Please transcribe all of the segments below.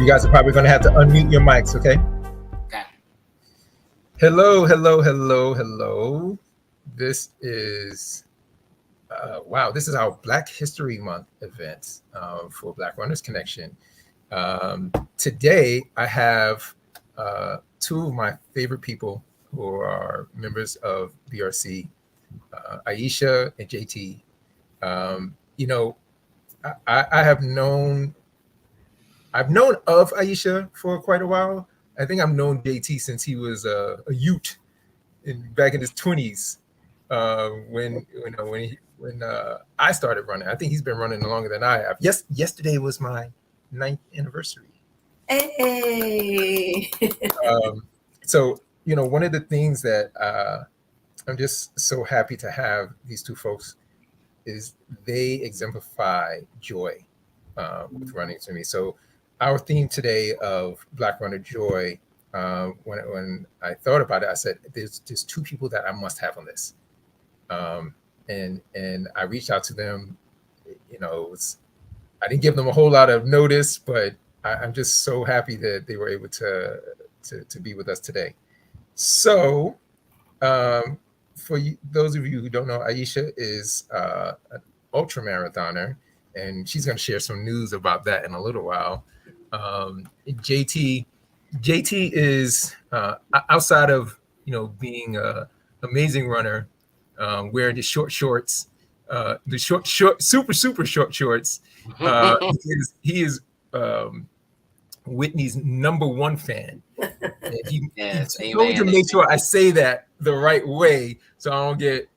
You guys are probably going to have to unmute your mics, okay? Okay. Hello, hello, hello, hello. This is, wow, this is our Black History Month event for Black Runners Connection. Today, I have two of my favorite people who are members of BRC, Aisha and JT. I have known of Aisha for quite a while. I think I've known JT since he was a youth back in his 20s. When I started running, I think he's been running longer than I have. Yesterday was my 9th anniversary. Hey. So one of the things that I'm just so happy to have these two folks is they exemplify joy with running to me. So our theme today of Black Runner Joy, when I thought about it, I said, there's two people that I must have on this. And I reached out to them. I didn't give them a whole lot of notice, but I'm just so happy that they were able to be with us today. So for those of you who don't know, Aisha is an ultra marathoner, and she's going to share some news about that in a little while. JT is outside of being an amazing runner, wearing the short shorts, the short super short shorts. He is Whitney's #1 fan. He told me to make sure I say that the right way so I don't get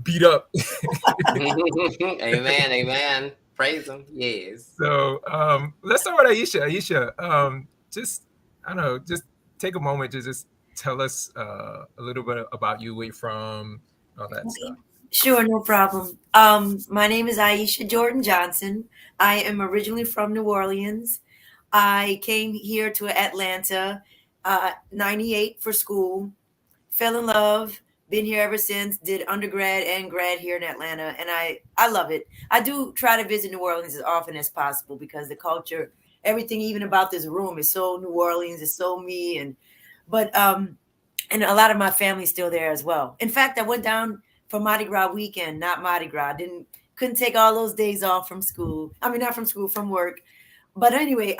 beat up. Amen. Praise him. Yes. So let's start with Aisha. Aisha, just take a moment to just tell us a little bit about you, where you're from, all that stuff. Sure, no problem. My name is Aisha Jordan Johnson. I am originally from New Orleans. I came here to Atlanta, 98 for school, fell in love, been here ever since, did undergrad and grad here in Atlanta. And I love it. I do try to visit New Orleans as often as possible because the culture, everything, even about this room is so New Orleans, it's so me. And a lot of my family's still there as well. In fact, I went down for Mardi Gras weekend, not Mardi Gras. Couldn't take all those days off from school. I mean, not from school, from work. But anyway,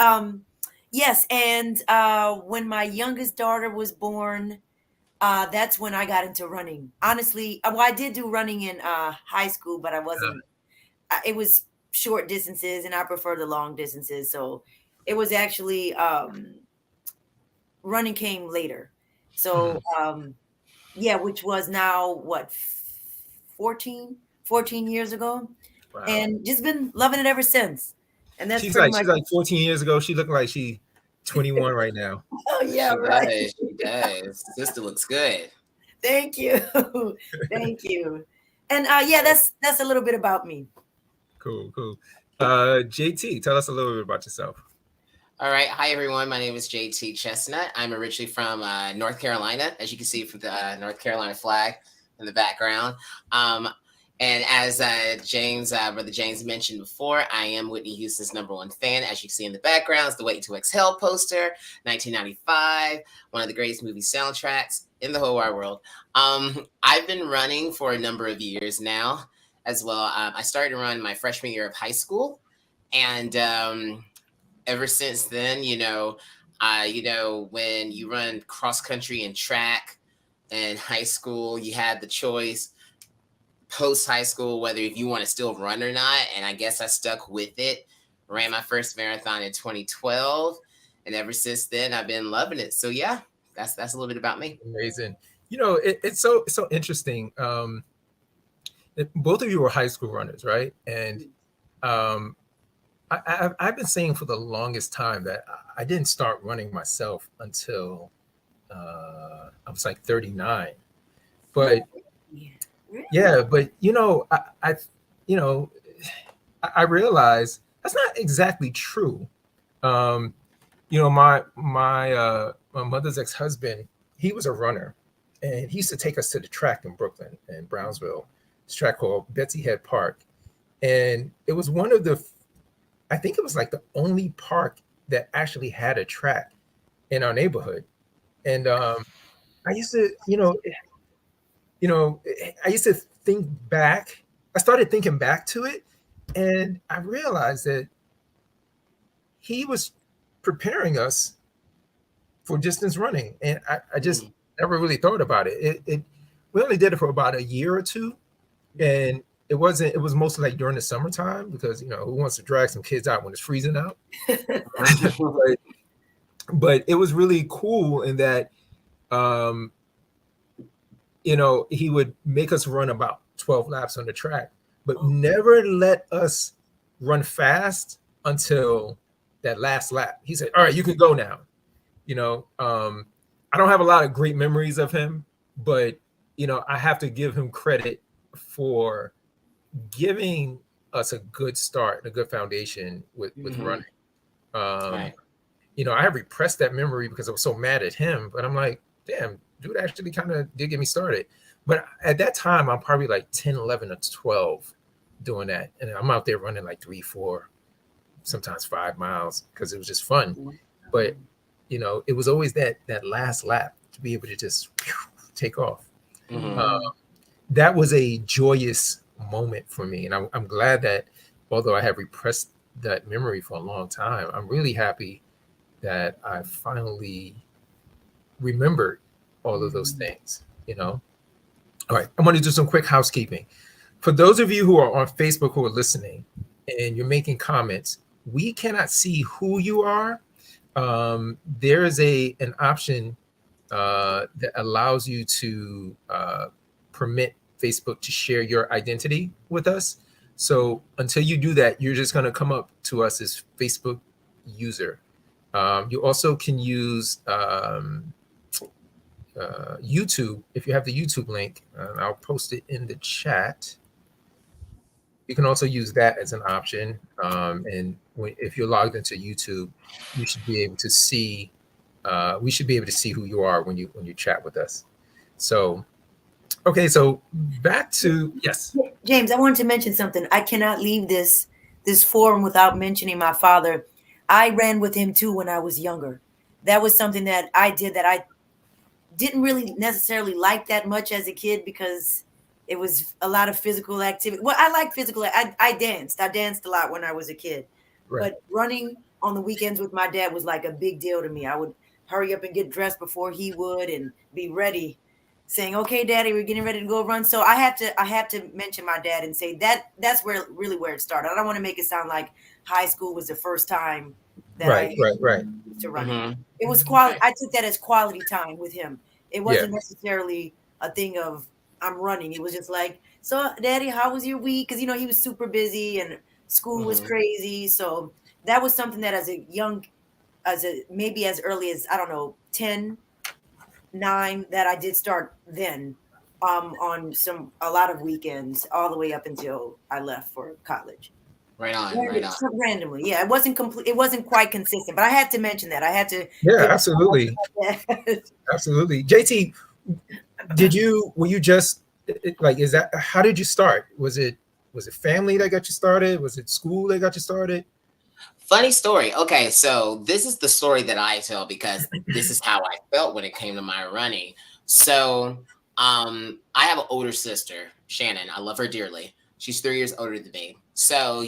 yes. And when my youngest daughter was born, that's when I got into running. Honestly, well, I did do running in high school, but I wasn't. It was short distances, and I prefer the long distances. So it was actually running came later. So which was now what, 14 years ago, wow. And just been loving it ever since. And that's she's like 14 years ago. She looked like she's 21 right now. Oh yeah, right. She does. Sister looks good. Thank you. Thank you. And that's a little bit about me. Cool. JT, tell us a little bit about yourself. All right. Hi, everyone. My name is JT Chestnut. I'm originally from North Carolina, as you can see from the North Carolina flag in the background. And as Brother James mentioned before, I am Whitney Houston's #1 fan. As you can see in the background, it's the Wait to Exhale poster, 1995, one of the greatest movie soundtracks in the whole wide world. I've been running for a number of years now as well. I started to run my freshman year of high school. And ever since then, when you run cross country and track in high school, you had the choice post high school whether if you want to still run or not. And I guess I stuck with it. Ran my first marathon in 2012, and ever since then I've been loving it. So yeah, that's a little bit about me. Amazing. It's so interesting. Both of you were high school runners, right? And I've been saying for the longest time that I didn't start running myself until I was like 39. But yeah, but I realized that's not exactly true. My mother's ex-husband, he was a runner, and he used to take us to the track in Brooklyn and Brownsville. This track called Betsy Head Park, and it was one of the, I think it was like the only park that actually had a track in our neighborhood. And I used to, I used to think back. I started thinking back to it, and I realized that he was preparing us for distance running, and I just Mhm. never really thought about it. We only did it for about a year or two, and it wasn't. It was mostly like during the summertime because who wants to drag some kids out when it's freezing out? but, but it was really cool in that um, he would make us run about 12 laps on the track, but never let us run fast until that last lap. He said, "All right, you can go now." You know, I don't have a lot of great memories of him, but I have to give him credit for giving us a good start, a good foundation with Mhm. running. Um, Right. I have repressed that memory because I was so mad at him, but I'm like, damn, dude actually kind of did get me started. But at that time, I'm probably like 10, 11, or 12 doing that. And I'm out there running like 3, 4, sometimes 5 miles because it was just fun. But, it was always that last lap to be able to just take off. Uh, Mhm. that was a joyous moment for me. And I'm glad that although I have repressed that memory for a long time, I'm really happy that I finally remembered all of those things, All right, I'm going to do some quick housekeeping. For those of you who are on Facebook who are listening and you're making comments, we cannot see who you are. There is an option that allows you to permit Facebook to share your identity with us. So until you do that, you're just going to come up to us as Facebook user. You also can use YouTube if you have the YouTube link, and I'll post it in the chat. You can also use that as an option. And if you're logged into YouTube, you should be able to see. We should be able to see who you are when you chat with us. So, okay, so back to yes, James, I wanted to mention something. I cannot leave this forum without mentioning my father. I ran with him too when I was younger. That was something that I did that I didn't really necessarily like that much as a kid because it was a lot of physical activity. Well, I like physical. I danced. I danced a lot when I was a kid, right, but running on the weekends with my dad was like a big deal to me. I would hurry up and get dressed before he would and be ready, saying, "Okay, Daddy, we're getting ready to go run." So I have to mention my dad and say that that's where it started. I don't want to make it sound like high school was the first time that right, I right, right. to running. Mhm. It was quality. Right. I took that as quality time with him. It Yeah, wasn't necessarily a thing of I'm running. It was just like, so Daddy, how was your week? Because he was super busy and school was Mhm. crazy. So that was something that as a maybe as early as I don't know 10, 9 that I did start then on a lot of weekends all the way up until I left for college. Right on. Right on. Randomly, yeah, it wasn't complete. It wasn't quite consistent, but I had to mention that. I had to yeah, give absolutely, that. absolutely. JT, were you just like is that how did you start? Was it family that got you started? Was it school that got you started? Funny story. Okay, so this is the story that I tell because this is how I felt when it came to my running. So, I have an older sister, Shannon. I love her dearly. She's 3 years older than me. So,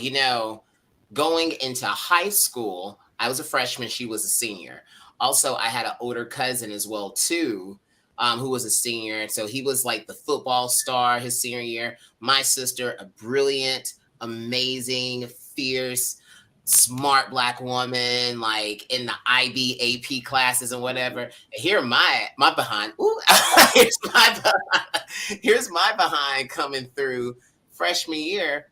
going into high school, I was a freshman. She was a senior. Also, I had an older cousin as well too, who was a senior, and so he was like the football star his senior year. My sister, a brilliant, amazing, fierce, smart black woman, like in the IB AP classes and whatever. And here my behind. Ooh, here's my here's my behind coming through freshman year,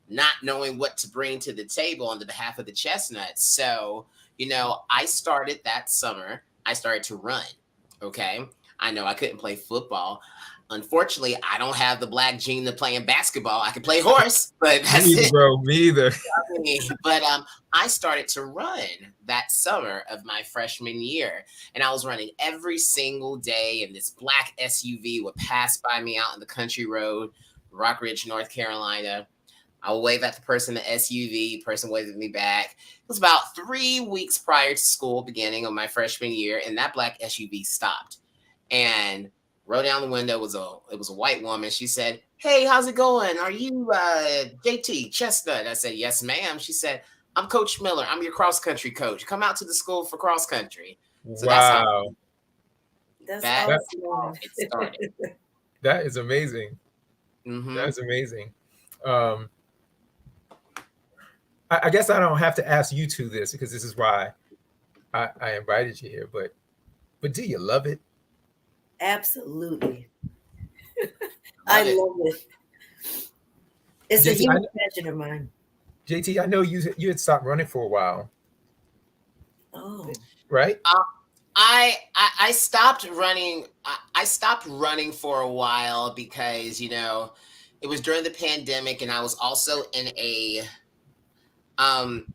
not knowing what to bring to the table on the behalf of the Chestnuts. So, I started that summer. I started to run. Okay. I know I couldn't play football. Unfortunately, I don't have the black gene to playing basketball. I can play horse, but Me that's either, it. bro. Me either. But I started to run that summer of my freshman year, and I was running every single day. And this black SUV would pass by me out on the country road, Rock Ridge, North Carolina. I will wave at the person in the SUV. Person waved at me back. It was about 3 weeks prior to school beginning of my freshman year, and that black SUV stopped. And rolled down the window was a white woman. She said, "Hey, how's it going? Are you JT Chestnut?" I said, "Yes, ma'am." She said, "I'm Coach Miller. I'm your cross country coach. Come out to the school for cross country." So Wow. That's that That awesome. it started. that is amazing. Hmm. That's amazing. Um, I guess I don't have to ask you two this because this is why I invited you here. But do you love it, Absolutely. I Love it. love it. It's a JT? huge passion of mine. JT, I know you had stopped running for a while, Oh, right? I stopped running. I stopped running for a while because it was during the pandemic, and I was also in a um.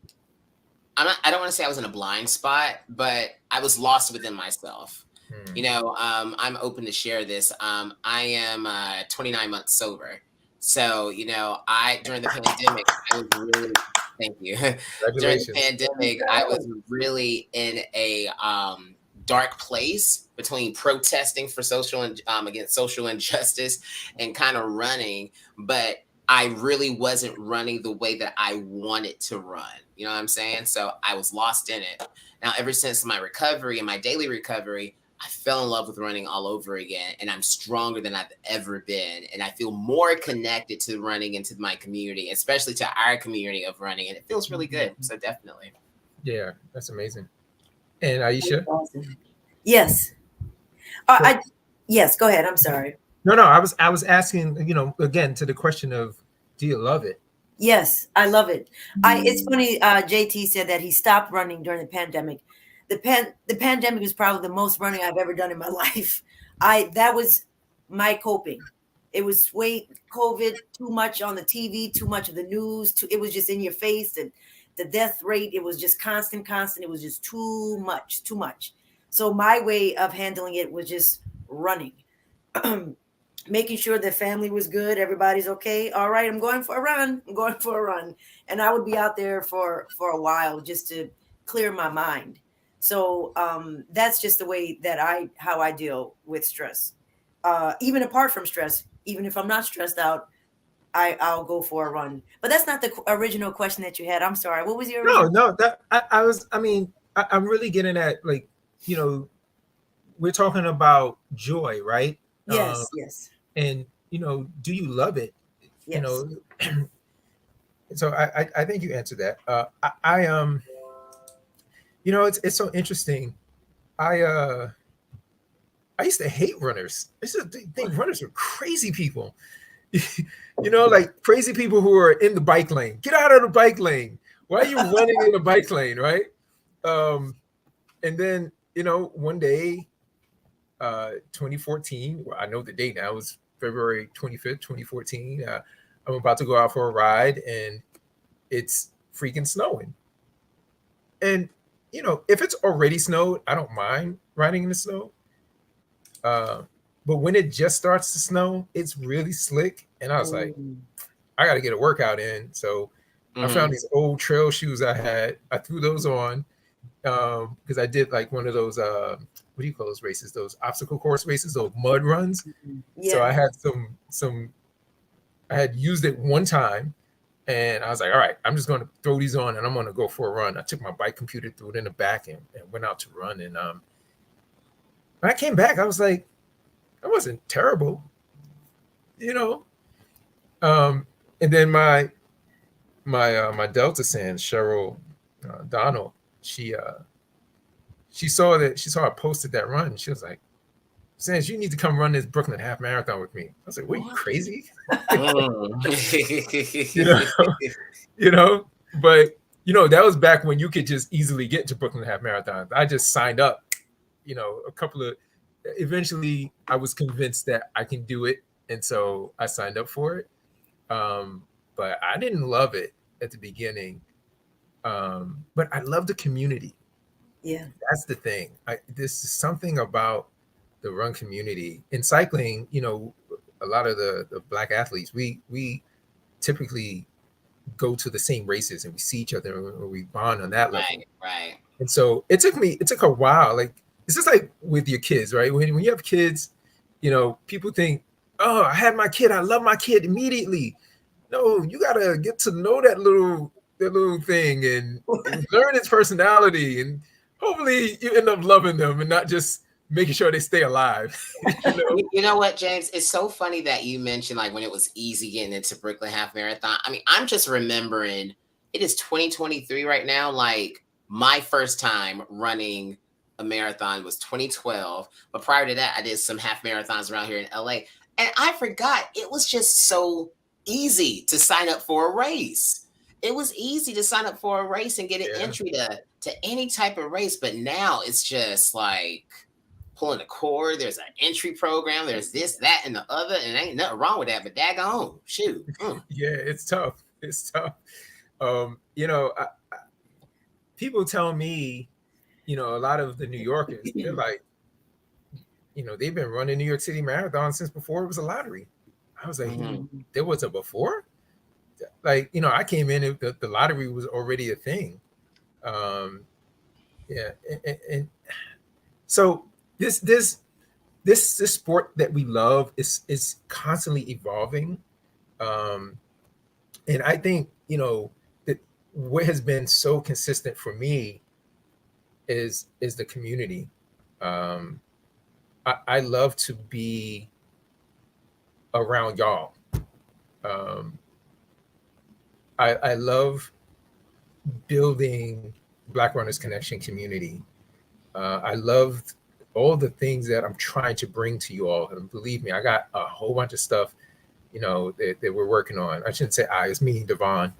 I don't want to say I was in a blind spot, but I was lost within myself. Hmm. I'm open to share this. I am 29 months sober, so I during the pandemic I was really thank you. During the Congratulations. pandemic, I was really in a dark place between protesting for against social injustice and kind of running, but I really wasn't running the way that I wanted to run. You know what I'm saying? So I was lost in it. Now, ever since my recovery and my daily recovery, I fell in love with running all over again, and I'm stronger than I've ever been. And I feel more connected to running and to my community, especially to our community of running. And it feels really good. So, definitely. Yeah, that's amazing. And that's Aisha, awesome. Yes. go I yes, go ahead. I'm sorry. no, no, I was asking, again to the question of do you love it? Yes, I love it. I It's funny, JT said that he stopped running during the pandemic. The pandemic was probably the most running I've ever done in my life. I That was my coping. It was way COVID, too much on the TV, too much of the news, it was just in your face, and the death rate, it was just constant, constant. It was just too much, too much. So my way of handling it was just running. Making sure the family was good, everybody's okay. All right, I'm going for a run. I'm going for a run, and I would be out there for a while just to clear my mind. So that's just the way that how I deal with stress. Even apart from stress, even if I'm not stressed out, I'll go for a run. But that's not the original question that you had. I'm sorry. What was your No, original? no, that I mean, I'm really getting at, like, you know, we're talking about joy, right? Um, Yes, yes, and do you love it? You yes. know, so I think you answered that. It's so interesting. I uh I used to hate runners. I used to think runners were crazy people. Like crazy people who are in the bike lane. Get out of the bike lane. Why are you running in the bike lane, right? Um, and then one day, 2014. Well, I know the date now. It was February 25th, 2014. I'm about to go out for a ride, and it's freaking snowing. And if it's already snowed, I don't mind riding in the snow. Uh, but when it just starts to snow, it's really slick, and I was like, Mm, I got to get a workout in. So I found Hmm. these old trail shoes I had. I threw those on because I did like one of those what do you call those races? Those obstacle course races, those mud runs. So yeah. I had some. I had used it one time, and I was like, all right, I'm just going to throw these on, and I'm going to go for a run. I took my bike computer, threw it in the back, and went out to run. And when I came back, I was like, I wasn't terrible, you know. And then my Delta San Cheryl Donald, she she saw I posted that run. And she was like, Sans, you need to come run this Brooklyn half marathon with me. I was like, what, are you What? crazy? you know, Mm. you know, but that was back when you could just easily get to Brooklyn half marathon. I just signed up, a couple of, eventually I was convinced that I can do it. And so I signed up for it. Um, but I didn't love it at the beginning. But I love the community. Yeah. That's the thing. This is something about the run community in cycling. A lot of the black athletes, we typically go to the same races and we see each other and we bond on that level. Right, right. And so it took a while. Like it's just like with your kids, right? When you have kids, people think, oh, I had my kid, I love my kid immediately. No, you gotta get to know that little thing and learn its personality, and hopefully you end up loving them and not just making sure they stay alive. you know? You know what, James? It's so funny that you mentioned like when it was easy getting into Brooklyn Half Marathon. I mean, I'm just remembering it is 2023 right now. Like my first time running a marathon was 2012, but prior to that, I did some half marathons around here in LA, and I forgot it was just so easy to sign up for a race. It was easy to sign up for a race and get an Yeah. entry to any type of race, but now it's just like pulling a cord. There's an entry program. There's this, that, and the other, and ain't nothing wrong with that. But daggone, shoot. Yeah, it's tough. It's tough. People tell me, a lot of the New Yorkers, they're like, they've been running New York City Marathon since before it was a lottery. I was like, there was a before? Like, I came in, the lottery was already a thing. Yeah. And so this sport that we love is constantly evolving. And I think, that what has been so consistent for me is the community. I love to be around y'all. Um, I love building Black Runners Connection community. I love all the things that I'm trying to bring to you all. And believe me, I got a whole bunch of stuff, that we're working on. I shouldn't say it's me, Devon.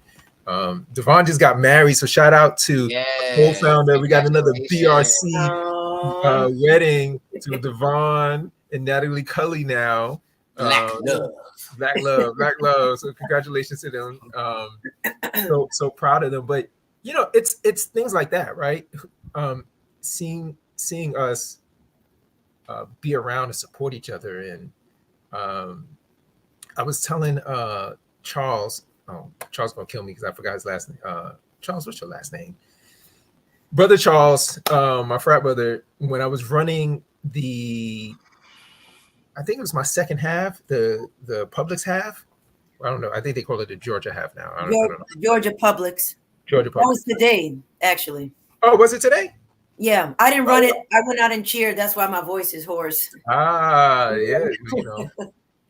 Devon just got married, so shout out to Yes, co-founder. We got another congratulations. BRC wedding to Devon and Natalie Cully now. Black love. Black love, black love. So congratulations to them. So proud of them. But it's things like that, right? Seeing us be around and support each other. And I was telling Charles. Oh, Charles gonna kill me because I forgot his last name. Charles, what's your last name? Brother Charles, my frat brother. When I was running I think it was my second half, the Publix half. I don't know. I think they call it the Georgia half now. I don't know. Georgia Publix. Georgia That was Publix. today, actually. Oh, was it today? Yeah, I didn't run it. I went out and cheered. That's why my voice is hoarse. Yeah.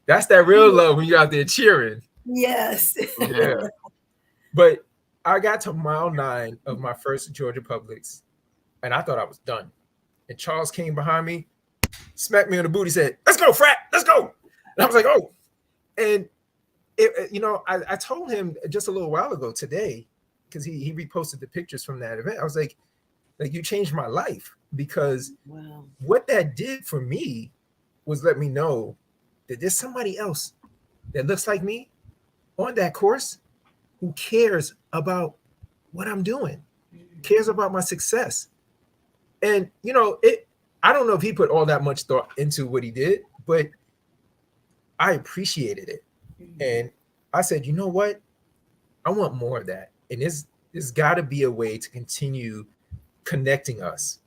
That's that real love when you're out there cheering. Yes. Yeah. But I got to mile 9 of my first Georgia Publix, and I thought I was done. And Charles came behind me, smacked me on the booty, said, "Let's go, frat, let's go." And I was like, "Oh." And I told him just a little while ago today, because he reposted the pictures from that event. I was like, you changed my life, because what that did for me was let me know that there's somebody else that looks like me on that course who cares about what I'm doing, cares about my success. And I don't know if he put all that much thought into what he did, but I appreciated it. And I said, you know what? I want more of that. And there's got to be a way to continue connecting us.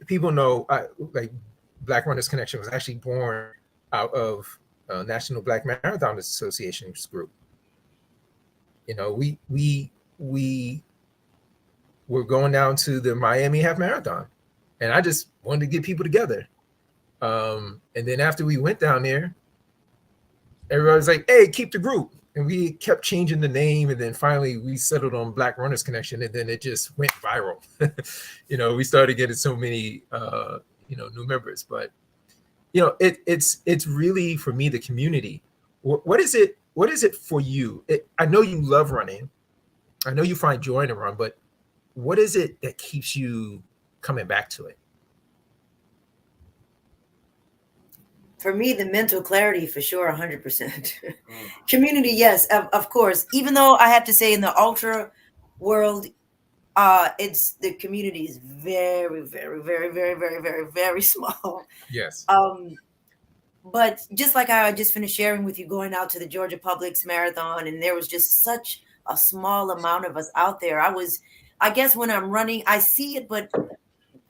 People know, like Black Runners Connection was actually born out of National Black Marathon Association's group. We were going down to the Miami Half Marathon, and I just wanted to get people together. And then after we went down there, everybody was like, "Hey, keep the group." And we kept changing the name, and then finally we settled on Black Runners Connection, and then it just went viral. We started getting so many new members. But it's really, for me, the community. What is it for you? I know you love running. I know you find joy in the run, but what is it that keeps you coming back to it? For me, the mental clarity, for sure, 100%. Community, yes, of course. Even though I have to say, in the ultra world, it's the community is very, very, very, very, very, very, very small. Yes. But just like I just finished sharing with you, going out to the Georgia Publix marathon, and there was just such a small amount of us out there. I guess when I'm running, I see it, but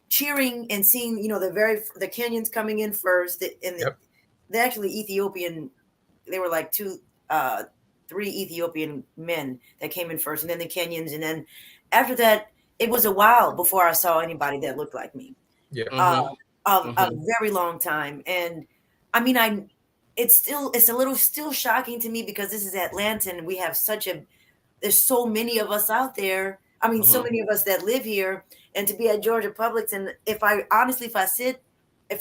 cheering and seeing, the Kenyans coming in first, and Yep. they actually Ethiopian. They were like three Ethiopian men that came in first, and then the Kenyans, and then after that, it was a while before I saw anybody that looked like me. Yeah. Uh, Mm-hmm. a Mm-hmm. very long time, and I mean, it's a little still shocking to me because this is Atlanta, and we have such a there's so many of us out there. I mean, so Mm-hmm. many of us that live here, and to be at Georgia Publix, and if I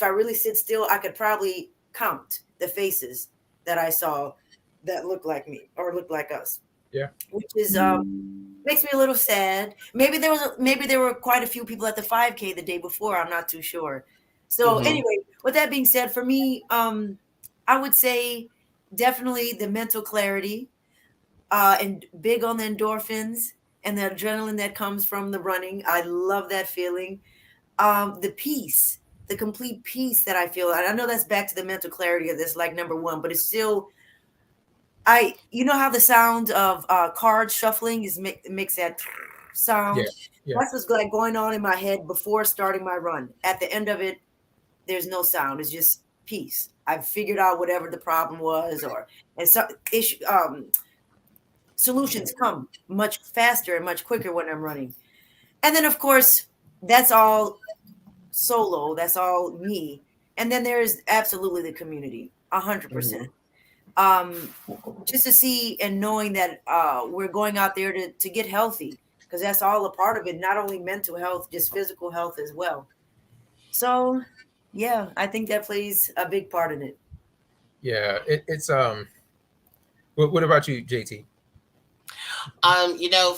really sit still, I could probably count the faces that I saw that look like me or look like us, Yeah. which is makes me a little sad. Maybe there were quite a few people at the 5K the day before. I'm not too sure. So Mm-hmm. anyway, with that being said, for me, I would say definitely the mental clarity, and big on the endorphins and the adrenaline that comes from the running. I love that feeling. The peace, the complete peace that I feel. And I know that's back to the mental clarity of this, like number one, but it's still, you know how the sound of cards shuffling makes that Yeah. sound. Yeah. That's what's like going on in my head before starting my run. At the end of it, there's no sound. It's just peace. I've figured out whatever the problem was, and so issue, solutions come much faster and much quicker when I'm running. And then, of course, that's all solo. That's all me. And then there's absolutely the community, 100%. Mhm. Um, just to see and knowing that we're going out there to get healthy, because that's all a part of it. Not only mental health, just physical health as well. So, yeah, I think that plays a big part in it. Yeah. It's. What about you, JT?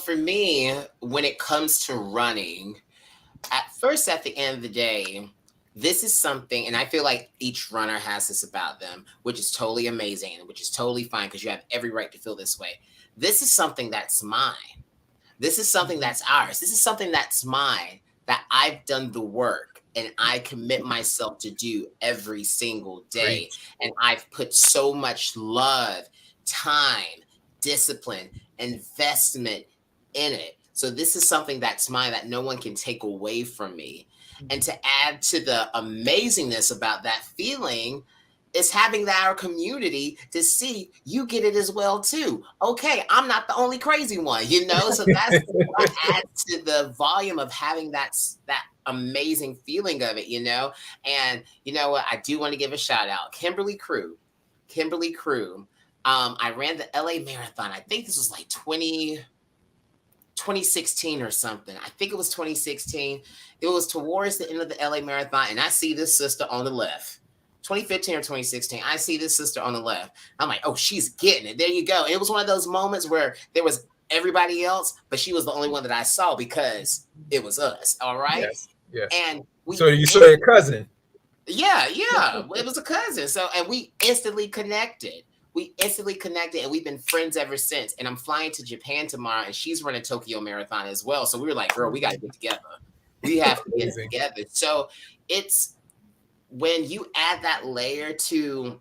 For me, when it comes to running, at first, at the end of the day, this is something, and I feel like each runner has this about them, which is totally amazing and which is totally fine because you have every right to feel this way. This is something that's mine. This is something Mhm. that's ours. This is something that's mine that I've done the work and I commit myself to do every single day. Preach. And I've put so much love, time, discipline, investment in it. So this is something that's mine that no one can take away from me. And to add to the amazingness about that feeling, is having our community to see you get it as well too. Okay, I'm not the only crazy one, So that's what adds to the volume of having that amazing feeling of it. And you know what? I do want to give a shout out, Kimberly Crew. Kimberly Crew. I ran the LA Marathon. I think this was like 2016 or something. I think it was 2016. It was towards the end of the LA Marathon, and I see this sister on the left. 2015 or 2016, I see this sister on the left. I'm like, oh, she's getting it. There you go. And it was one of those moments where there was everybody else, but she was the only one that I saw because it was us. All right. Yes. Yes. And So we you saw your cousin. yeah, yeah. It was a cousin. So, and we instantly connected. We instantly connected and we've been friends ever since. And I'm flying to Japan tomorrow and she's running Tokyo Marathon as well. So we were like, girl, we got to get together. We have to get it Amazing. together. So it's when you add that layer to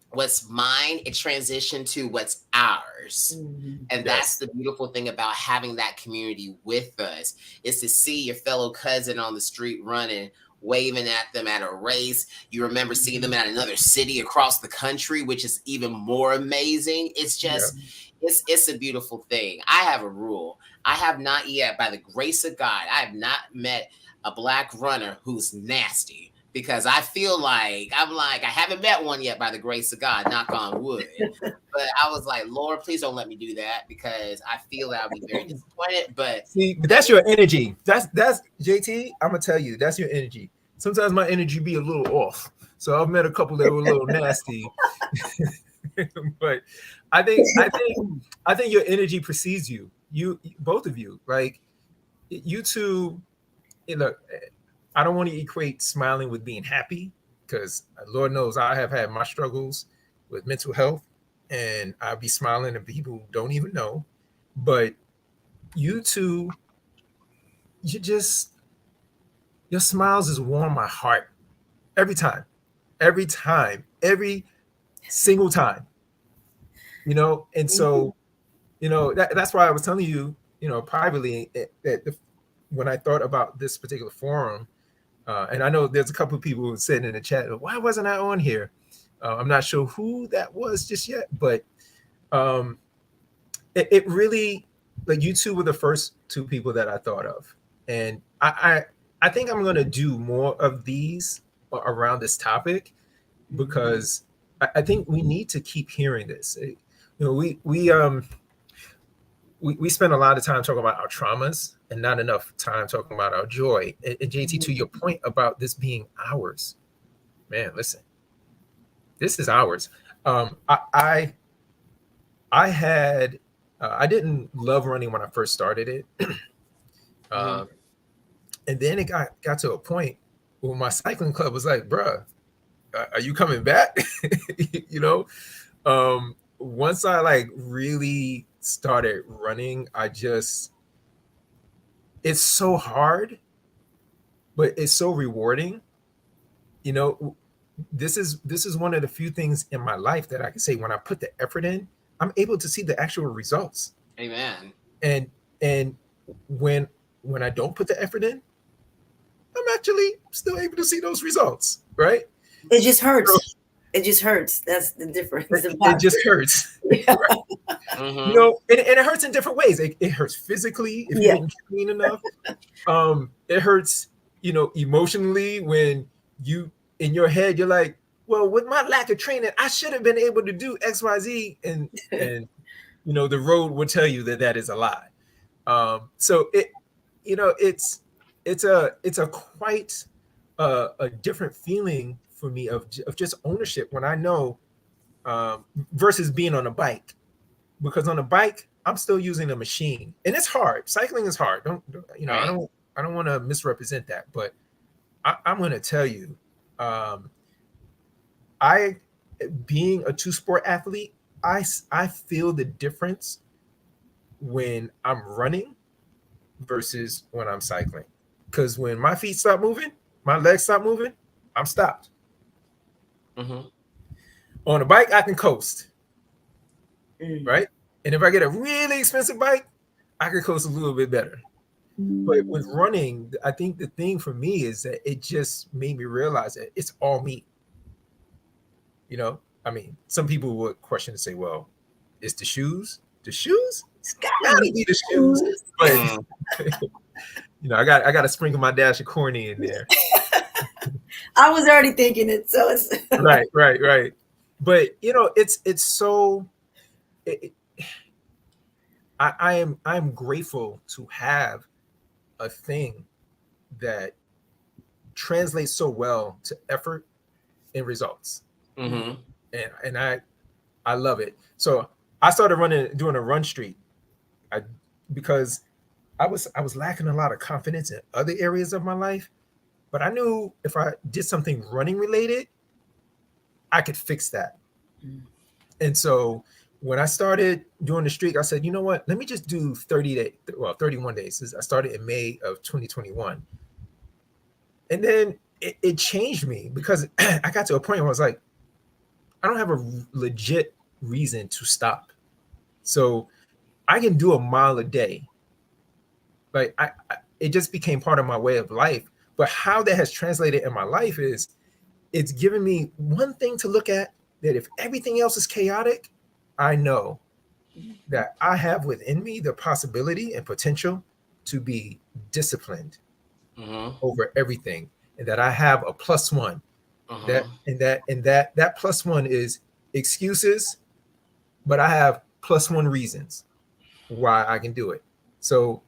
what's mine, it transitioned to what's ours. Mhm. And that's Yes. the beautiful thing about having that community with us is to see your fellow cousin on the street running, waving at them at a race. You remember seeing them Mhm. at another city across the country, which is even more amazing. It's Yeah. just it's a beautiful thing. I have a rule. I have not yet, by the grace of God, I have not met a black runner who's nasty because I feel like I haven't met one yet by the grace of God, knock on wood. But I was like, Lord, please don't let me do that because I feel that I'll be very disappointed. But See, but it, that's your energy. That's JT. I'm gonna tell you, that's your energy. Sometimes my energy be a little off. So I've met a couple that were a little nasty, but I think your energy precedes you. You both of you, like you two. Look, I don't want to equate smiling with being happy because Lord knows I have had my struggles with mental health, and I'll be smiling at people who don't even know. But you two, you just your smiles just warm my heart every time, every time. every single time, and so that's why I was telling you, privately, that when I thought about this particular forum, and I know there's a couple of people who said in the chat, why wasn't I on here? I'm not sure who that was just yet, but um, it really, like, you two were the first two people that I thought of, and I think I'm going to do more of these around this topic, because I think we need to keep hearing this. We spend a lot of time talking about our traumas and not enough time talking about our joy. And JT, to your point about this being ours, man, listen, this is ours. I had I didn't love running when I first started it, and then it got to a point where my cycling club was like, "Bruh, are you coming back?" Once I like really started running, it's so hard, but it's so rewarding. This is one of the few things in my life that I can say, when I put the effort in, I'm able to see the actual results. Amen. And when I don't put the effort in, I'm actually still able to see those results, right? It just hurts. It just hurts. That's the difference. It just hurts. Yeah. And it hurts in different ways. It hurts physically if you didn't train enough. It hurts, emotionally, when you, in your head, you're like, well, with my lack of training, I should have been able to do X, Y, Z, and the road will tell you that is a lie. So it's a quite a different feeling for me of just ownership when I know, versus being on a bike, because on a bike I'm still using a machine, and it's hard. Cycling is hard. Right. I don't want to misrepresent that, but I'm going to tell you, being a two-sport athlete, I feel the difference when I'm running versus when I'm cycling. Because when my feet stop moving, my legs stop moving, I'm stopped. On a bike, I can coast, right? And if I get a really expensive bike, I can coast a little bit better. But with running, I think the thing for me is that it just made me realize that it's all me. I mean, some people would question and say, well, it's the shoes. The shoes? It's gotta be the shoes. But I got to sprinkle my dash of corny in there. I was already thinking it, so it's right. But it's so. I'm grateful to have a thing that translates so well to effort and results. And I love it. So I started doing a run streak, because I was lacking a lot of confidence in other areas of my life, but I knew if I did something running related, I could fix that. And so when I started doing the streak, I said, you know what? Let me just do 31 days. I started in May of 2021. And then it changed me, because I got to a point where I was like, I don't have a legit reason to stop. So I can do a mile a day. Like it just became part of my way of life. But how that has translated in my life is it's given me one thing to look at, that if everything else is chaotic, I know that I have within me the possibility and potential to be disciplined over everything, and that I have a plus one. That plus one is excuses, but I have plus one reasons why I can do it. So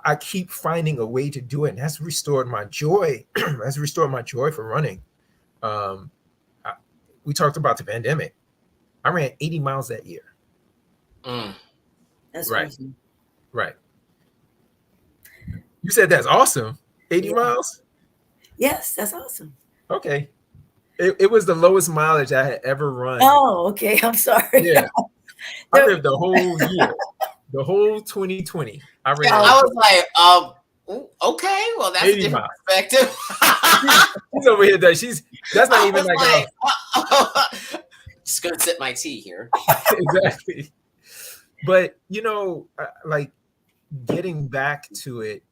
I keep finding a way to do it, and that's restored my joy. That's restored my joy for running. We talked about the pandemic. I ran 80 miles that year. That's awesome. Right. You said that's awesome. 80 miles? Yes, that's awesome. Okay. It was the lowest mileage I had ever run. Oh, okay. I'm sorry. Yeah. I lived the whole year. The whole 2020. I ran. I was like, Ooh, okay, well, that's a 80 different miles. perspective. She's, she's over here. That's not I even was like like, oh, just gonna sip my tea here. exactly. But like getting back to it,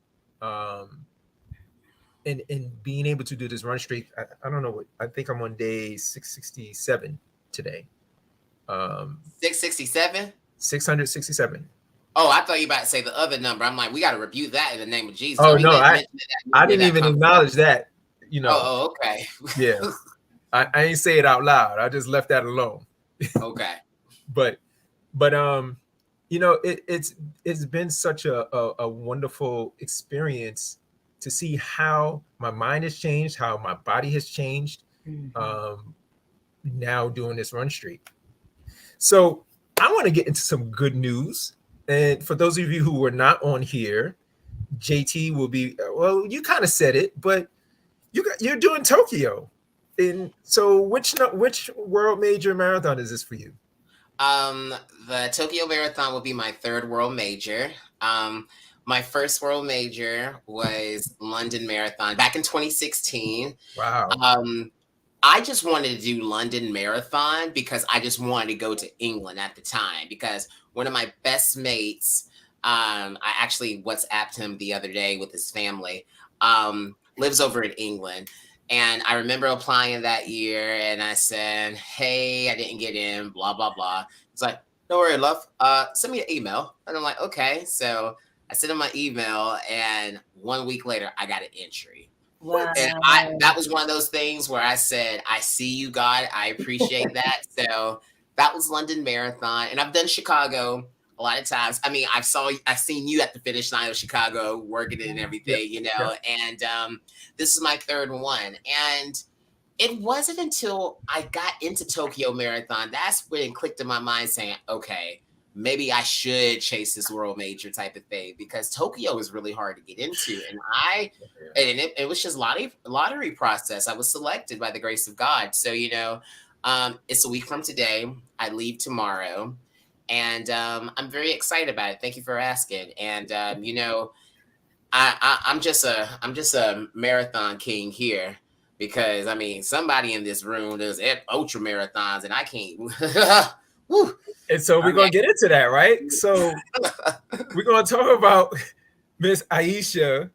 um, and being able to do this run streak. I don't know what I think I'm on day 667 today. 667. 667. Oh, I thought you were about to say the other number. I'm like, we got to rebuke that in the name of Jesus. Oh Don't no, even I mention I where didn't that even comes from. acknowledge that. You know, Okay. yeah. I ain't say it out loud. I just left that alone. Okay. But it's been such a wonderful experience to see how my mind has changed, how my body has changed, Mhm. um, now doing this run streak. So I want to get into some good news. And for those of you who were not on here, JT will be, well, you kind of said it, but you're doing Tokyo. And so which world major marathon is this for you? Um, the Tokyo Marathon will be my third world major. Um, my first world major was London Marathon back in 2016. Wow. Um, I just wanted to do London Marathon because I just wanted to go to England at the time because one of my best mates, I actually WhatsApped him the other day with his family, lives over in England. And I remember applying that year and I said, hey, I didn't get in, blah, blah, blah. It's like, don't worry, love. Send me an email. And I'm like, okay. So I sent him my email and 1 week later I got an entry. And that Wow. was one of those things where I said, I see you, God. I appreciate that. So that was London Marathon. And I've done Chicago a lot of times. I mean, I've seen you at the finish line of Chicago working it and Yep. everything, Yep. and this is my third one. And it wasn't until I got into Tokyo Marathon that's when it clicked in my mind saying, okay, maybe I should chase this world major type of thing because Tokyo is really hard to get into. And it was just lottery process. I was selected by the grace of God. So, it's a week from today. I leave tomorrow. And I'm very excited about it. Thank you for asking. And I'm just a marathon king here because I mean somebody in this room does ultra marathons and I can't. Woo, And so we're I'm gonna get into that, right? So we're gonna talk about Miss Aisha,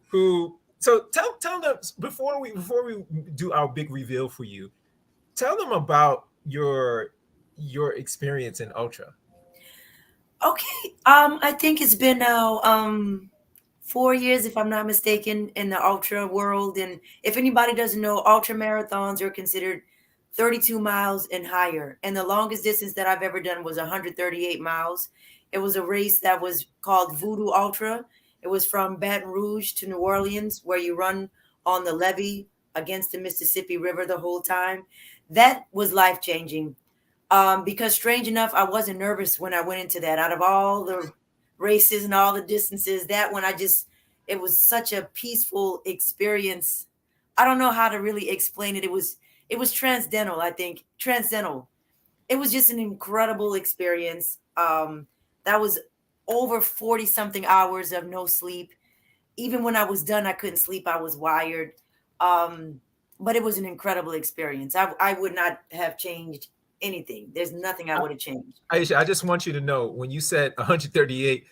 who. So tell them before we do our big reveal for you. Tell them about your experience in ultra. Okay. I think it's been now 4 years, if I'm not mistaken, in the ultra world. And if anybody doesn't know, ultra marathons are considered 32 miles and higher. And the longest distance that I've ever done was 138 miles. It was a race that was called Voodoo Ultra. It was from Baton Rouge to New Orleans, where you run on the levee against the Mississippi River the whole time. That was life changing. Because strange enough, I wasn't nervous when I went into that. Out of all the races and all the distances, that one it was such a peaceful experience. I don't know how to really explain it. It was transcendental, I think. Transcendental. It was just an incredible experience. That was over 40 something hours of no sleep. Even when I was done, I couldn't sleep. I was wired. Um, but it was an incredible experience. I would not have changed anything. There's nothing I would have changed. Aisha, I just want you to know when you said 138,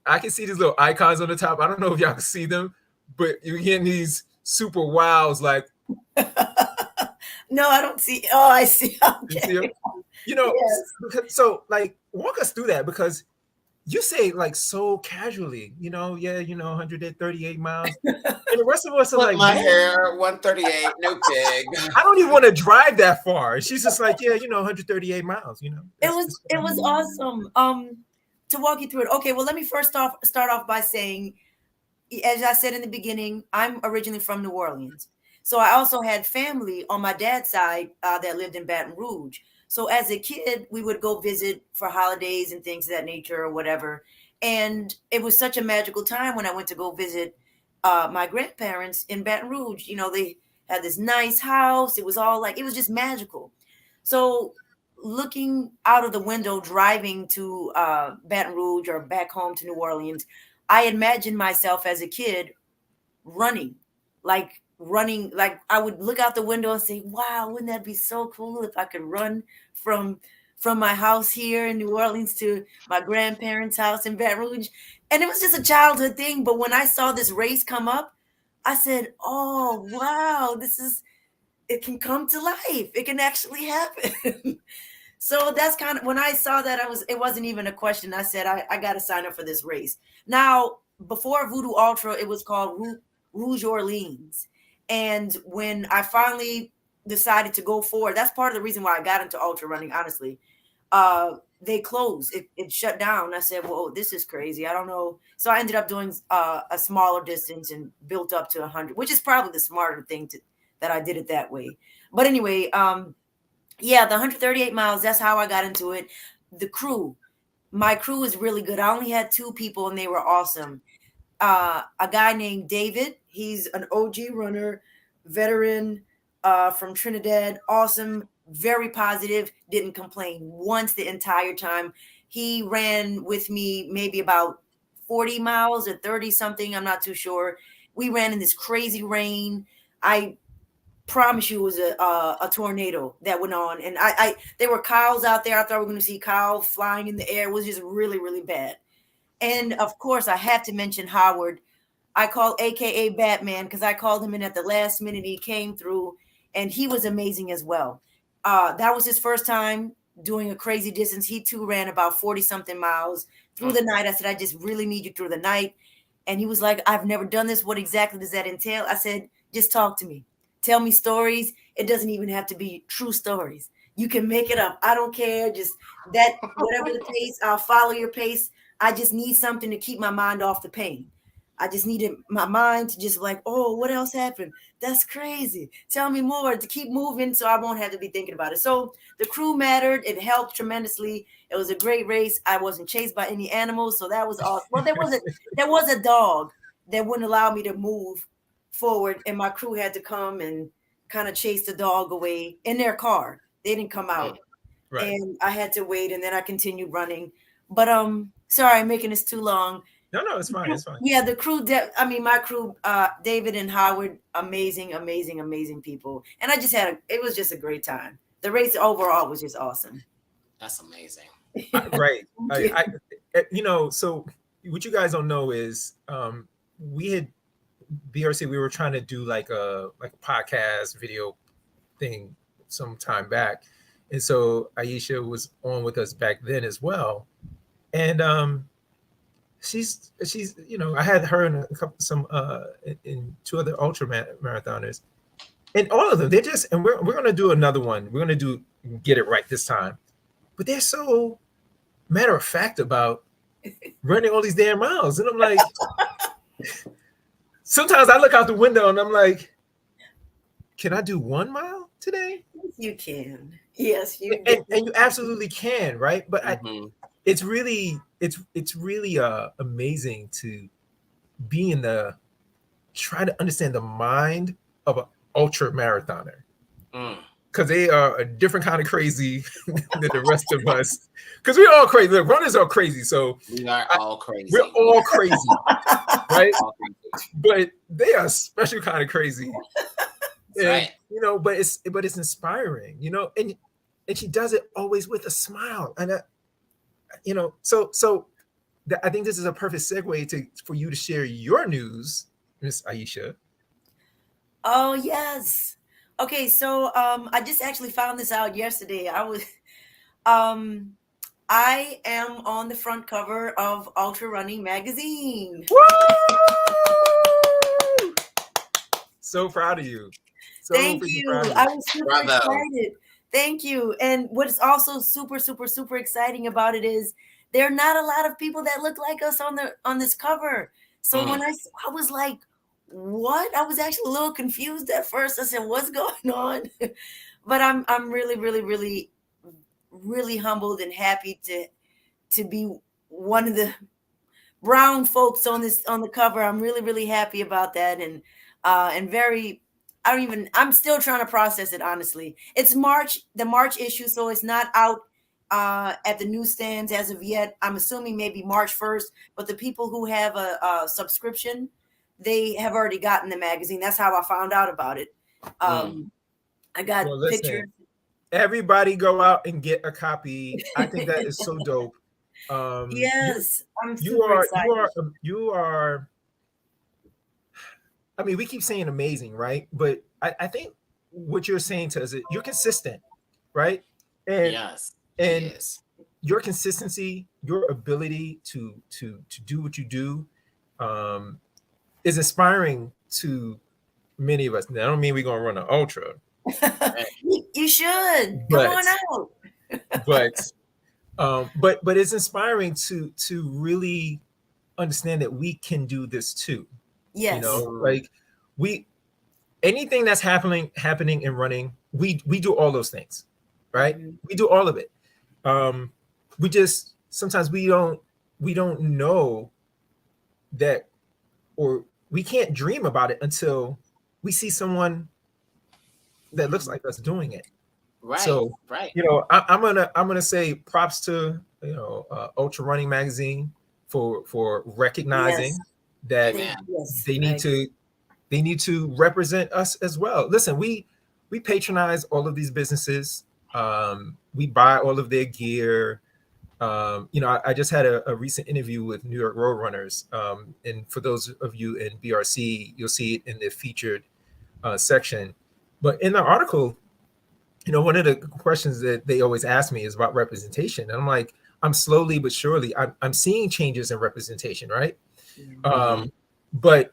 I can see these little icons on the top. I don't know if y'all can see them, but you're getting these super wows. Like No, I don't see. Oh, I see. you see them, Okay. s- Yes. so like walk us through that because you say like so casually, yeah, 138 miles, and the rest of us are Flip like, my man, hair, 138, no pig. I don't even want to drive that far. And she's just like, yeah, 138 miles. It It's, was it's it was awesome. To walk you through it. Okay, well, let me start off by saying, as I said in the beginning, I'm originally from New Orleans. So I also had family on my dad's side that lived in Baton Rouge. So as a kid, we would go visit for holidays and things of that nature or whatever. And it was such a magical time when I went to go visit my grandparents in Baton Rouge. They had this nice house. It was all like, it was just magical. So looking out of the window, driving to Baton Rouge or back home to New Orleans, I imagined myself as a kid running, running, like I would look out the window and say, "Wow, wouldn't that be so cool if I could run from from my house here in New Orleans to my grandparents' house in Baton Rouge?" And it was just a childhood thing. But when I saw this race come up, I said, "Oh, wow, this is it can come to life. It can actually happen." So that's kind of when I saw that it wasn't even a question. I said I got to sign up for this race. Now, before Voodoo Ultra, it was called Rouge Orleans. And when I finally decided to go forward, that's part of the reason why I got into ultra running, honestly. They closed. It shut down. I said, "Whoa, this is crazy. I don't know." So I ended up doing a smaller distance and built up to 100, which is probably the smarter thing to that I did it that way. But anyway, yeah, the 138 miles, that's how I got into it. The crew, my crew is really good. I only had two people and they were awesome. A guy named David, he's an OG runner, veteran from Trinidad, awesome, very positive, didn't complain once the entire time. He ran with me maybe about 40 miles or 30 something, I'm not too sure. We ran in this crazy rain. I promise you it was a tornado that went on, and I there were cows out there. I thought we were going to see cows flying in the air. It was just really really bad. And of course I have to mention Howard. I call AKA Batman because I called him in at the last minute. He came through and he was amazing as well. That was his first time doing a crazy distance. He too ran about 40 something miles through the night. I said, "I just really need you through the night." And he was like, "I've never done this. What exactly does that entail?" I said, "Just talk to me. Tell me stories. It doesn't even have to be true stories. You can make it up. I don't care. Just that, whatever the pace, I'll follow your pace. I just need something to keep my mind off the pain. I just needed my mind to just like, oh, what else happened? That's crazy. Tell me more to keep moving so I won't have to be thinking about it." So the crew mattered. It helped tremendously. It was a great race. I wasn't chased by any animals, so that was awesome. Well, there was a dog that wouldn't allow me to move forward, and my crew had to come and kind of chase the dog away in their car. They didn't come out, Right. and I had to wait, and then I continued running. But sorry, I'm making this too long. No, no, it's fine. It's fine. Yeah, the crew. I mean, my crew, David and Howard, amazing, amazing, amazing people, and I just had it was just a great time. The race overall was just awesome. That's amazing. Right. Thank you. So what you guys don't know is we had BRC, we were trying to do like a podcast video thing some time back. And so Aisha was on with us back then as well. And she's I had her and a couple some and two other marathoners, and all of them they're just, and we're gonna do another one. We're gonna do get it right this time, but they're so matter of fact about running all these damn miles, and I'm like, sometimes I look out the window and I'm like, can I do 1 mile today? You can. Yes, you And you absolutely can, right? But Mm-hmm. it's really amazing to be in the try to understand the mind of an ultra marathoner, Mm. because they are a different kind of crazy than the rest of us. Because we're all crazy. The runners are crazy, so We are all crazy. we're all crazy, right? All crazy. But they are a special kind of crazy. That's And, right. but it's inspiring, and she does it always with a smile, and so I think this is a perfect segue for you to share your news, Miss Aisha. Oh yes. Okay, so I just actually found this out yesterday. Um I am on the front cover of Ultra Running magazine. Woo! So proud of you. So Thank freaking you. proud of I you. was super Bravo. excited. Thank you. And what's also super, super, super exciting about it is there are not a lot of people that look like us on this cover. So when I was like, what? I was actually a little confused at first. I said, what's going on? But I'm really, really, really, really humbled and happy to be one of the brown folks on the cover. I'm really really happy about that, and very. I don't even. I'm still trying to process it honestly. It's March, the March issue, so it's not out at the newsstands as of yet. I'm assuming maybe March 1st, but the people who have a subscription, they have already gotten the magazine. That's how I found out about it. Mm. I got Well, pictures. listen, everybody go out and get a copy. I think that is so dope. You Yes, I'm you super are you excited. are you are. I mean, we keep saying amazing, right? But I think what you're saying to us is you're consistent, right? And Yes, he and is. your consistency, your ability to do what you do, um, is inspiring to many of us. Now, I don't mean we're gonna run an ultra, Right. You should come but on out. but but it's inspiring to really understand that we can do this too. You Yes. know, Mhm. like we anything that's happening and running, we do all those things, right? Mhm. We do all of it. Um, we just sometimes we don't know that, or we can't dream about it until we see someone that looks Mhm. like us doing it. Right, So, right. I'm gonna say props to Ultra Running Magazine for Yes. recognizing that Amen. Yes. they need to they need to represent us as well. Listen, we patronize all of these businesses. We buy all of their gear. I just had a recent interview with New York Roadrunners, and for those of you in BRC, you'll see it in the featured section. But in the article, one of the questions that they always ask me is about representation, and I'm like, I'm slowly but surely, I'm seeing changes in representation, right? Yeah. Hmm. But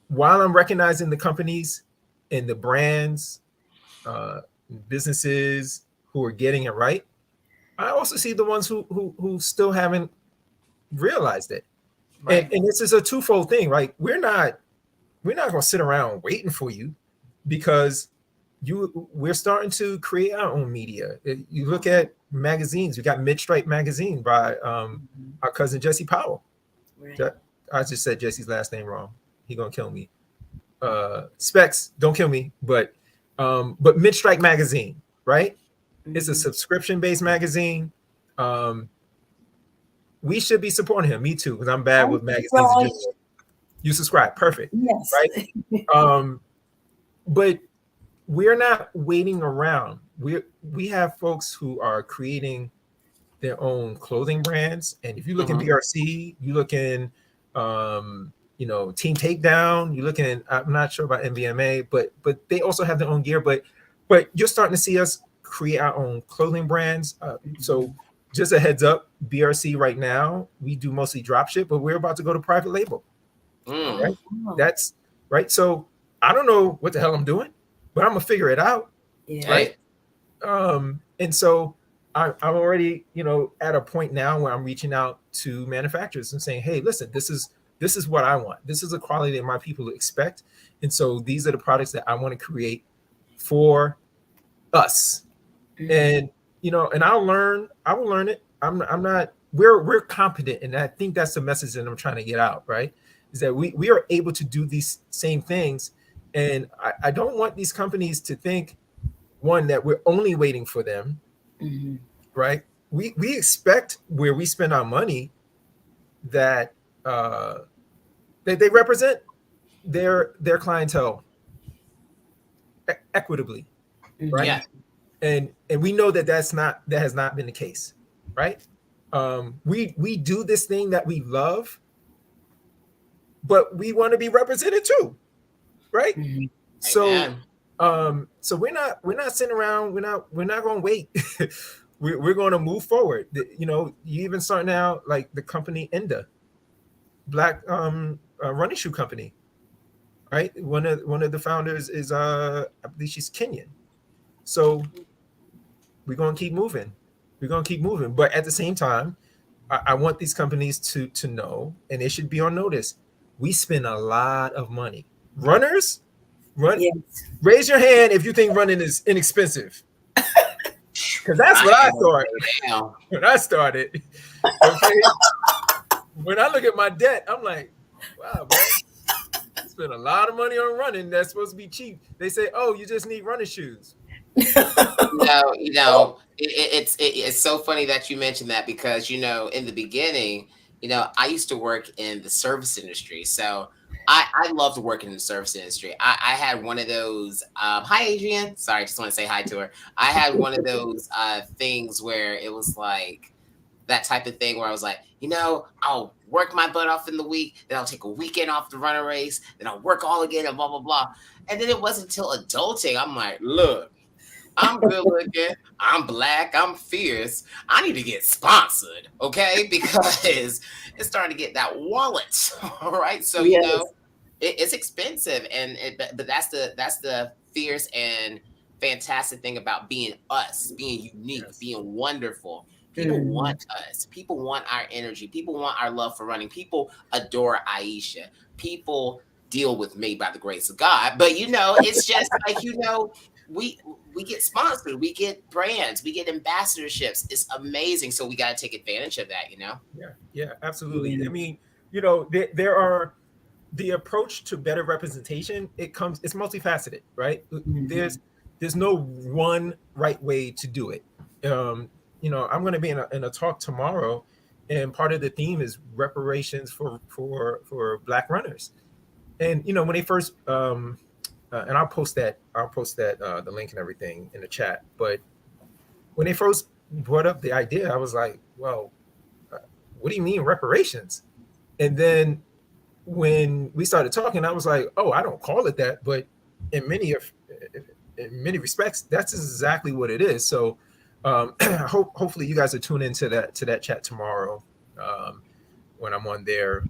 while I'm recognizing the companies and the brands, uh, businesses who are getting it right, I also see the ones who still haven't realized it. And Right. and this is a twofold thing, right? We're not going to sit around waiting for you, because we're starting to create our own media. You look at magazines. We got Mid-Stripe magazine by Mhm. our cousin Jesse Powell. Right. That, I just said Jesse's last name wrong. He gonna kill me. Specs, don't kill me. But Mid-Strike magazine, right? It's a Mhm. subscription based magazine. Um, we should be supporting him. Me too, because I'm bad I with magazines in subscribe. general. You subscribe, perfect, Yes. right? But we're not waiting around. We have folks who are creating their own clothing brands. And if you look in Hmm. BRC, you look in Team Takedown, you look in, I'm not sure about MVMA, but they also have their own gear. But you're starting to see us create our own clothing brands. So Mhm. just a heads up, BRC right now, we do mostly drop ship, but we're about to go to private label. Mm. Right? Oh, wow. That's right. So I don't know what the hell I'm doing, but I'm gonna figure it out. Yeah. Right. Hey. And so I'm already, at a point now where I'm reaching out to manufacturers and saying, hey, listen, this is what I want. This is a quality that my people expect. And so these are the products that I want to create for us. Mhm. And I will learn it. I'm not, we're competent. And I think that's the message that I'm trying to get out, right? Is that we are able to do these same things. And I don't want these companies to think, one, that we're only waiting for them, Mhm. right? We expect where we spend our money that uh, they represent their clientele equitably, right? Mhm. Yeah. And we know that that has not been the case, right? We do this thing that we love, but we want to be represented too, right? Mhm. So Amen. so we're not sitting around. We're not going to wait. We're going to move forward. You even starting out like the company Enda, black running shoe company, right? One of the founders is I believe she's Kenyan. So we're going to keep moving. We're going to keep moving. But at the same time, I want these companies to know, and they should be on notice. We spend a lot of money. Runners, run. Yes. Raise your hand if you think running is inexpensive, because that's I what I am gonna thought say now. when I started. Okay, when I look at my debt, I'm like, wow, man, you spend a lot of money on running. That's supposed to be cheap. They say, oh, you just need running shoes. It's so funny that you mentioned that because in the beginning, I used to work in the service industry, so I loved working in the service industry. I had one of those. Hi, Adrian. Sorry, I just want to say hi to her. I had one of those things where it was like that type of thing where I was like, I'll work my butt off in the week, then I'll take a weekend off to run a race, then I'll work all again and blah blah blah. And then it wasn't until adulting I'm like, look, I'm good looking. I'm black. I'm fierce. I need to get sponsored, okay? Because it's starting to get that wallet, all right? So Yes. it's expensive, and but that's the fierce and fantastic thing about being us, being unique, Yes. being wonderful. People Mhm. want us. People want our energy. People want our love for running. People adore Aisha. People deal with me by the grace of God. But it's just like we we get sponsored, we get brands, we get ambassadorships. It's amazing. So we got to take advantage of that. Yeah. Yeah. Absolutely. I Yeah. mean, there are the approach to better representation. It's multifaceted, right? Mhm. There's no one right way to do it. Um, I'm going to be in a talk tomorrow, and part of the theme is reparations for Black runners. And when they first and I'll post that the link and everything in the chat. But when they first brought up the idea, I was like, well, uh, what do you mean reparations? And then when we started talking, I was like, oh, I don't call it that, but in many of in many respects, that's exactly what it is. So hopefully you guys are tuned into that chat tomorrow, um, when I'm on there.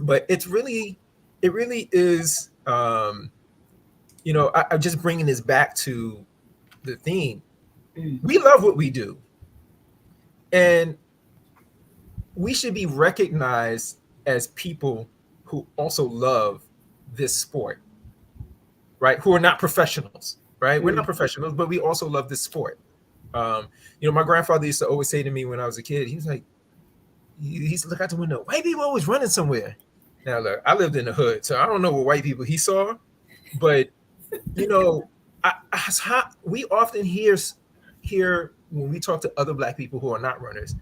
But it really is. I'm just bringing this back to the theme. Mhm. We love what we do, and we should be recognized as people who also love this sport, right? Who are not professionals, right? We're not Mhm. professionals, but we also love this sport. Um, my grandfather used to always say to me when I was a kid, he was like, he used to look out the window, white people always running somewhere. Now, look, I lived in the hood, so I don't know what white people he saw, but you know, we often hear when we talk to other Black people who are not runners.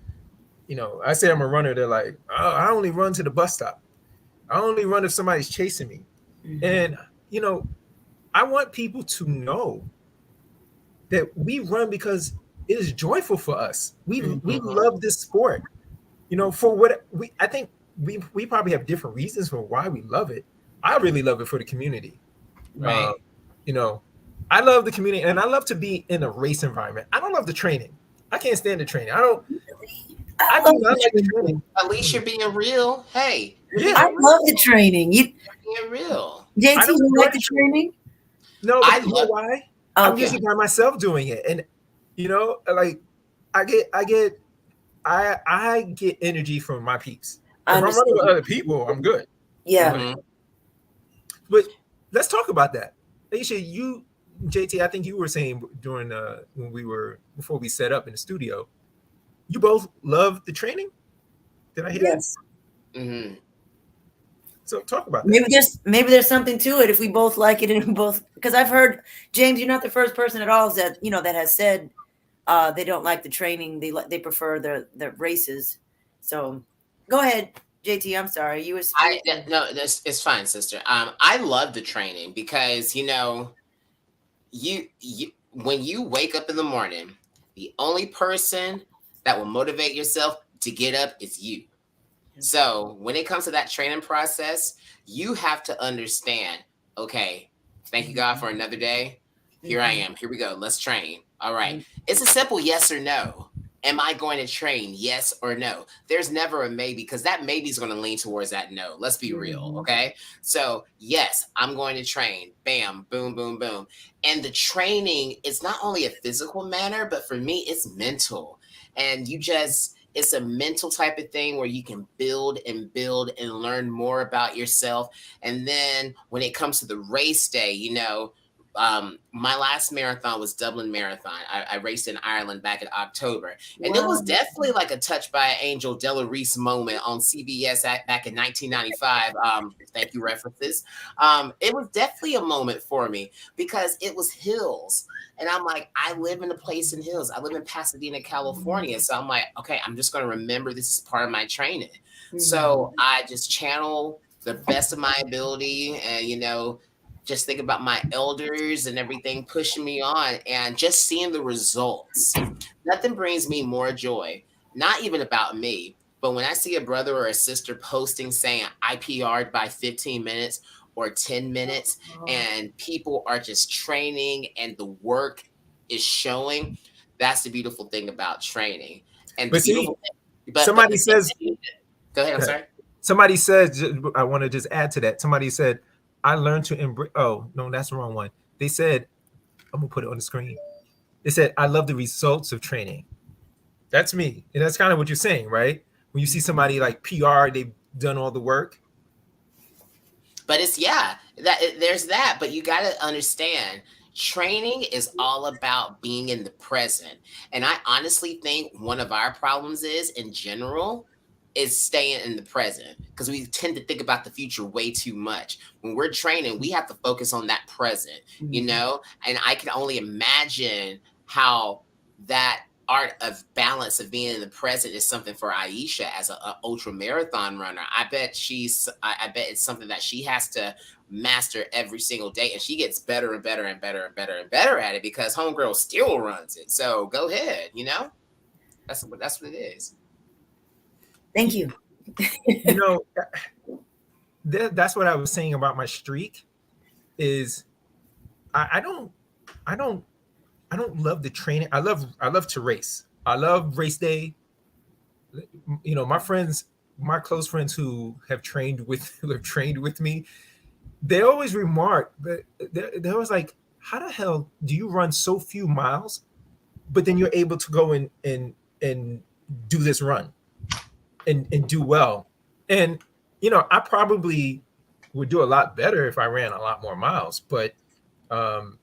I say I'm a runner, they're like, oh, I only run to the bus stop. I only run if somebody's chasing me. Mhm. And you know, I want people to know that we run because it is joyful for us. We Mhm. Hmm. love this sport. For what I think we probably have different reasons for why we love it. I really love it for the community. Um, Right. you know, I love the community, and I love to be in a race environment. I don't love the training. I can't stand the training. I don't. I I do love not the like the training. training. At least you're being real. Hey, you're Yeah, I being love the real. training. You're being real. I JT, don't you enjoy like the the training. training? No, I because you know love. why? I'm Okay. usually by myself doing it, and like I get energy from my peeps. I If I'm running with understand. other people, I'm good. Yeah. But Hmm. but let's talk about that. Aisha, JT, I think you were saying during when we were before we set up in the studio, you both love the training. Did I hear you? Yes. Hmm. So talk about that. Maybe there's something to it if we both like it and we both, because I've heard, James, you're not the first person at all that that has said they don't like the training. They prefer the races. So go ahead, JT. I'm sorry. You were saying. No, this it's fine, sister. I love the training because you when you wake up in the morning, the only person that will motivate yourself to get up is you. So when it comes to that training process, you have to understand, okay, thank you God for another day. Here I Mhm. am. Here we go. Let's train. All right. Mhm. It's a simple yes or no. Am I going to train? Yes or no. There's never a maybe because that maybe is going to lean towards that no. Let's be real. Mhm. Okay. So, yes, I'm going to train. Bam, boom, boom, boom. And the training is not only a physical manner, but for me, it's mental. And it's a mental type of thing where you can build and learn more about yourself. And then when it comes to the race day, My last marathon was Dublin Marathon. I raced in Ireland back in October, and it Wow. was definitely like a touch by an angel Della Reese moment on CBS back in 1995. Thank you, references. It was definitely a moment for me because it was hills. And I'm like, I live in a place in hills. I live in Pasadena, California. So I'm like, okay, I'm just going to remember this is part of my training. So I just channel the best of my ability and, just think about my elders and everything pushing me on and just seeing the results. Nothing brings me more joy, not even about me, but when I see a brother or a sister posting saying I PR'd by 15 minutes or 10 minutes and people are just training and the work is showing, that's the beautiful thing about training. And the But see, beautiful thing, but somebody the thing, says, go ahead, I'm sorry. somebody says, I want to just add to that. Somebody said, I learned to embrace. Oh, no, that's the wrong one. They said, I'm going to put it on the screen. They said, I love the results of training. That's me. And that's kind of what you're saying, right? When you see somebody like PR, they've done all the work. But it's there's that, but you got to understand training is all about being in the present. And I honestly think one of our problems is in general is staying in the present because we tend to think about the future way too much. When we're training, we have to focus on that present, and I can only imagine how that art of balance of being in the present is something for Aisha as a ultra marathon runner. I bet it's something that she has to master every single day, and she gets better and better and better and better and better at it because homegirl still runs it. So go ahead, that's what it is. Thank you. You know, that's what I was saying about my streak. Is I don't I don't I don't love the training. I love to race. I love race day. My friends, my close friends who have trained with who have trained with me, they always remark that they're always like, "How the hell do you run so few miles, but then you're able to go and do this run and do well?" And I probably would do a lot better if I ran a lot more miles, but um,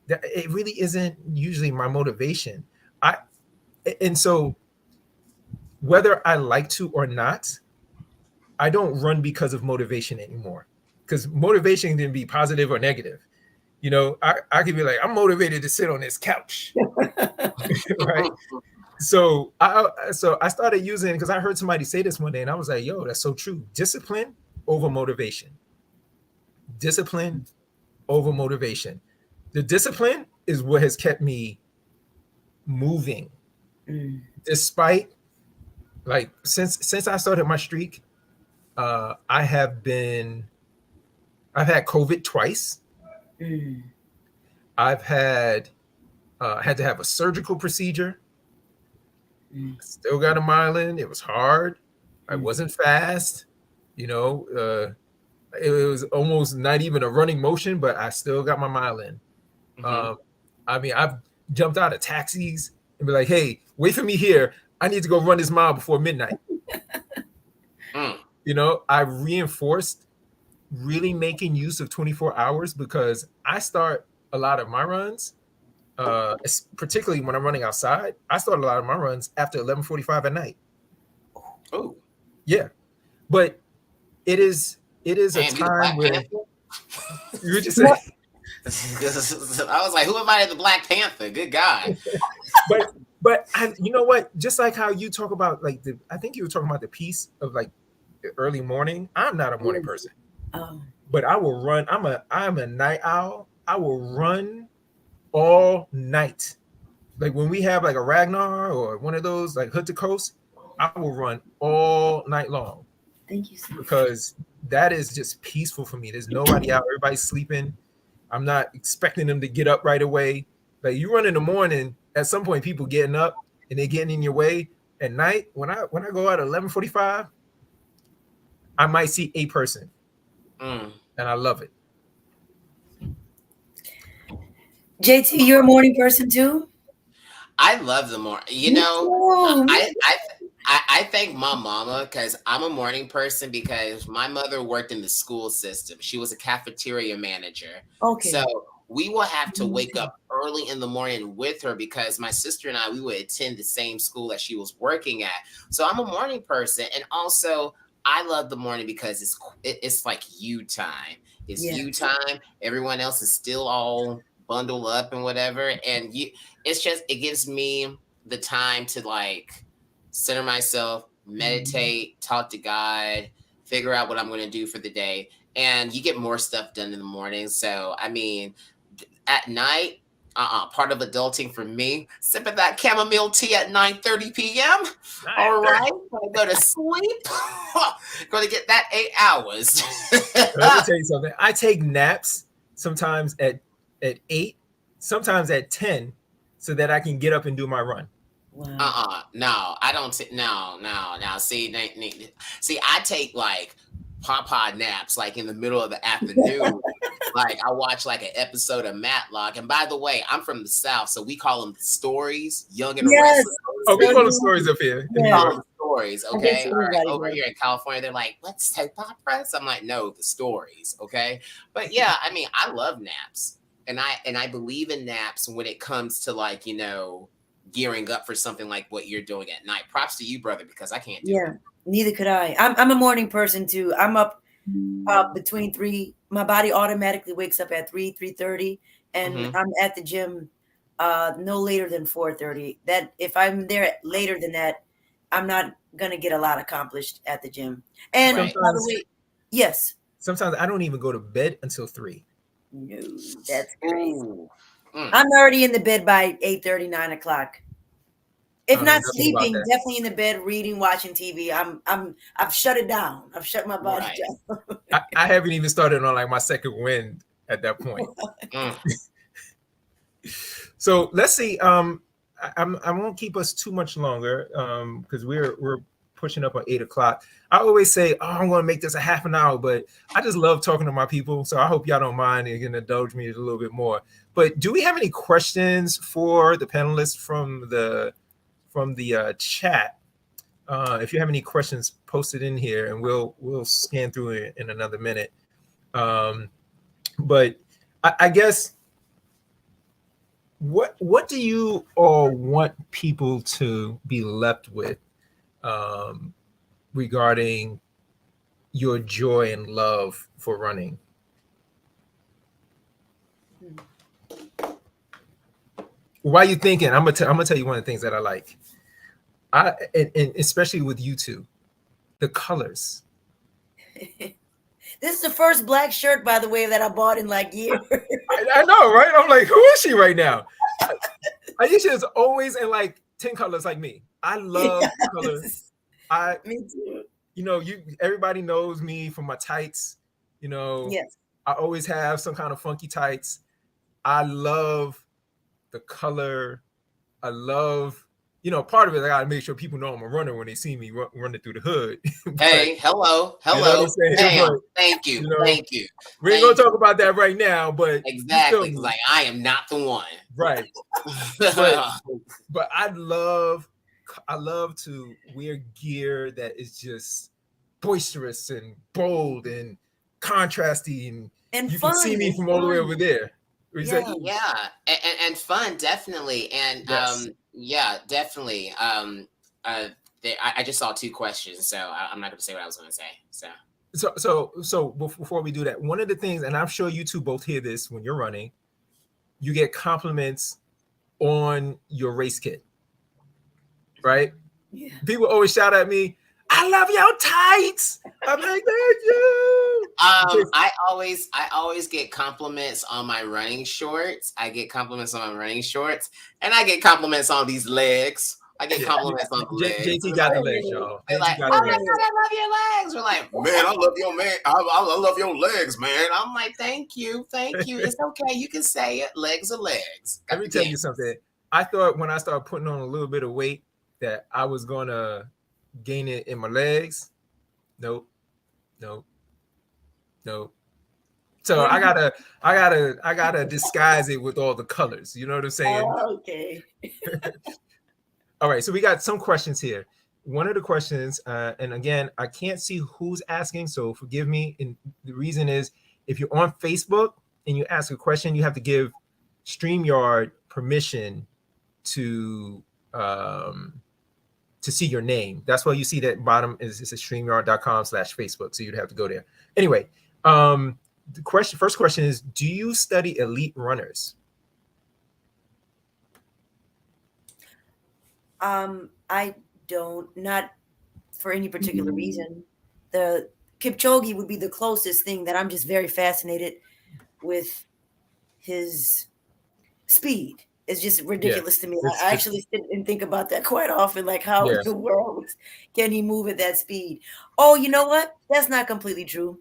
it really isn't usually my motivation. I and so whether I like to or not, I don't run because of motivation anymore. Because motivation can be positive or negative. I could be like, I'm motivated to sit on this couch, right? So I started using, because I heard somebody say this one day, and I was like, yo, that's so true. Discipline over motivation. Discipline over motivation. The discipline is what has kept me moving, despite, like, since I started my streak. I've had COVID twice. I've had to have a surgical procedure. Still got a mile in. It was hard. I wasn't fast. It was almost not even a running motion, but I still got my mile in. I mean, I've jumped out of taxis and be like, "Hey, wait for me here. I need to go run this mile before midnight." I reinforced really making use of 24 hours because I start a lot of my runs, particularly when I'm running outside. I start a lot of my runs after 11:45 at night. Oh, yeah, but it is a damn, you the time Black where Panther? you would just say, I was like, who invited the Black Panther? Good God. but you know what? Just like how you talk about, like, I think you were talking about the piece of, like, the early morning. I'm not a morning person, but I will run. I'm a night owl. I will run all night. Like when we have like a Ragnar or one of those like Hood to Coast, I will run all night long. Thank you so much. Because that is just peaceful for me. There's nobody out. Everybody's sleeping. I'm not expecting them to get up right away. Like you run in the morning, at some point people getting up and they're getting in your way. At night, when I go out at 11:45, I might see a person. And I love it. JT, you're a morning person too? I love the morning. I thank my mama because I'm a morning person because my mother worked in the school system. She was a cafeteria manager. Okay. So we will have to wake up early in the morning with her because my sister and I, we would attend the same school that she was working at. So I'm a morning person, and also I love the morning because it's like you time. It's Yeah. you time. Everyone else is still all bundled up and whatever, and it's just it gives me the time to like center myself, meditate, talk to God, figure out what I'm going to do for the day, and you get more stuff done in the morning. So I mean, at night, part of adulting for me, sipping that chamomile tea at 9:30 p.m. All right, gonna go to sleep. Gonna get that 8 hours. Let me tell you something. I take naps sometimes at 8, sometimes at 10, so that I can get up and do my run. Wow. No, I don't. No. See, I take like papa naps, like in the middle of the afternoon. Like I watch like an episode of Matlock. And by the way, I'm from the South, so we call them stories. Young and the Yes. Restless. Oh, we So call them do stories up here in We New call York. them stories, I guess okay? All right. everybody Over does. here in California, they're like, let's take pop press. I'm like, no, the stories, okay? But yeah, I mean, I love naps, and I believe in naps when it comes to like gearing up for something like what you're doing at night. Props to you, brother, because I can't do it. Yeah. Neither could I. I'm a morning person too. I'm up between 3. My body automatically wakes up at 3:30, and Mhm. I'm at the gym no later than 4:30. That if I'm there later than that, I'm not gonna get a lot accomplished at the gym. And Right. by the Sometimes, way, yes. sometimes I don't even go to bed until 3. No, that's crazy. Ooh. Mm. I'm already in the bed by 8:30, 9 o'clock. I If don't know not nothing about sleeping, that. definitely in the bed, reading, watching TV. I've shut it down. I've shut my body Right. down. I haven't even started on like my second wind at that point. Mm. So let's see. I won't keep us too much longer because we're pushing up on 8 o'clock. I always say, "Oh, I'm going to make this a half an hour," but I just love talking to my people, so I hope y'all don't mind and can indulge me a little bit more. But do we have any questions for the panelists from the chat? If you have any questions, post it in here, and we'll scan through it in another minute. Um, but I guess what do you all want people to be left with um, regarding your joy and love for running? While you thinking, I'm gonna tell you one of the things that I like. And especially with you two, the colors. This is the first black shirt, by the way, that I bought in like years. I know, right? I'm like, who is she right now? Aisha is always in like 10 colors like me. I love color. I Me too. Everybody knows me from my tights. Yes. I always have some kind of funky tights. I love the color. I love, part of it, I gotta make sure people know I'm a runner when they see me running through the hood. But Hey, hello. you know what I'm saying? Damn. But Thank you. you know, Thank you. we ain't Thank gonna talk you. about that right now, but you feel Exactly. me. Like I am not the one. Right. But I love to wear gear that is just boisterous and bold and contrasty, and you can fun. see me and from all the way fun. over there. What you say? Yeah. Yeah, and fun, definitely, and Yes. yeah, definitely. I just saw 2 questions, so I'm not going to say what I was going to say. So before we do that, one of the things, and I'm sure you two both hear this when you're running, you get compliments on your race kit, right? Yeah. People always shout at me, "I love your tights." I'm like, "Thank you." I always get compliments on my running shorts. I get compliments on my running shorts, and I get compliments on these legs. I get compliments on the legs. JT got the legs, y'all. They're like, JT got "Oh the my legs. god, I love your legs." We're like, "Man, I love your man. I love your legs, man." I'm like, "Thank you, thank you. It's okay. You can say it. Legs are legs." Let me tell you something. I thought when I started putting on a little bit of weight that I was gonna gain it in my legs. Nope. So I gotta disguise it with all the colors. You know what I'm saying? Oh, okay. All right. So we got some questions here. One of the questions, and again, I can't see who's asking, so forgive me. And the reason is, if you're on Facebook, and you ask a question, you have to give StreamYard permission to see your name. That's why you see that bottom is it's streamyard.com/Facebook. So you'd have to go there. Anyway, first question is, do you study elite runners? I don't, not for any particular reason. The Kipchoge would be the closest thing that I'm just very fascinated with his speed. It's just Yeah, ridiculous to me. I it's actually sit and think about that quite often. Like, how in yeah, the world can he move at that speed? Oh, you know what? That's not completely true.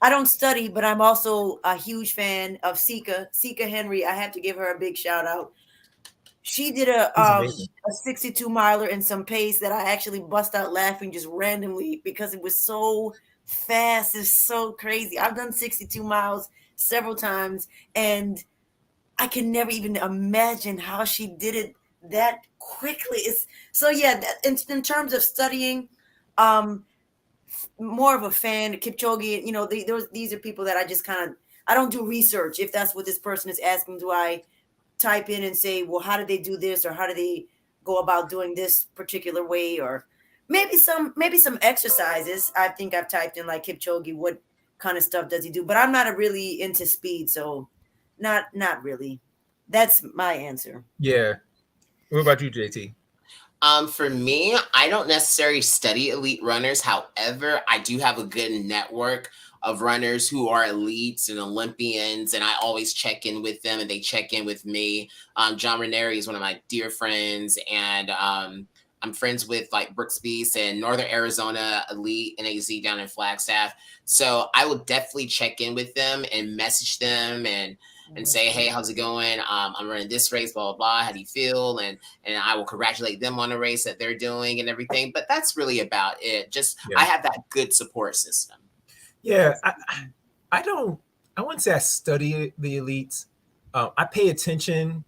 I don't study, but I'm also a huge fan of Sika Henry. I have to give her a big shout out. She did he's amazing. a 62 miler in some pace that I actually bust out laughing just randomly because it was so fast. It's so crazy. I've done 62 miles several times, and I can never even imagine how she did it that quickly. It's so yeah. In terms of studying, um, more of a fan. Kipchoge, you know, these are people that I just kind of I don't do research. If that's what this person is asking, do I type in and say, well, how did they do this, or how do they go about doing this particular way, or maybe some exercises. I think I've typed in like Kipchoge, what kind of stuff does he do? But I'm not a really into speed, so not really. That's my answer. Yeah. What about you, JT? For me, I don't necessarily study elite runners. However, I do have a good network of runners who are elites and Olympians, and I always check in with them, and they check in with me. John Ranieri is one of my dear friends, and I'm friends with like Brooks Beast and Northern Arizona Elite and AZ down in Flagstaff. So I will definitely check in with them and message them and say, hey, how's it going? I'm running this race, blah, blah, blah. How do you feel? And I will congratulate them on the race that they're doing and everything. But that's really about it. Just Yeah. I have that good support system. Yeah, I don't. I wouldn't say I study the elites. I pay attention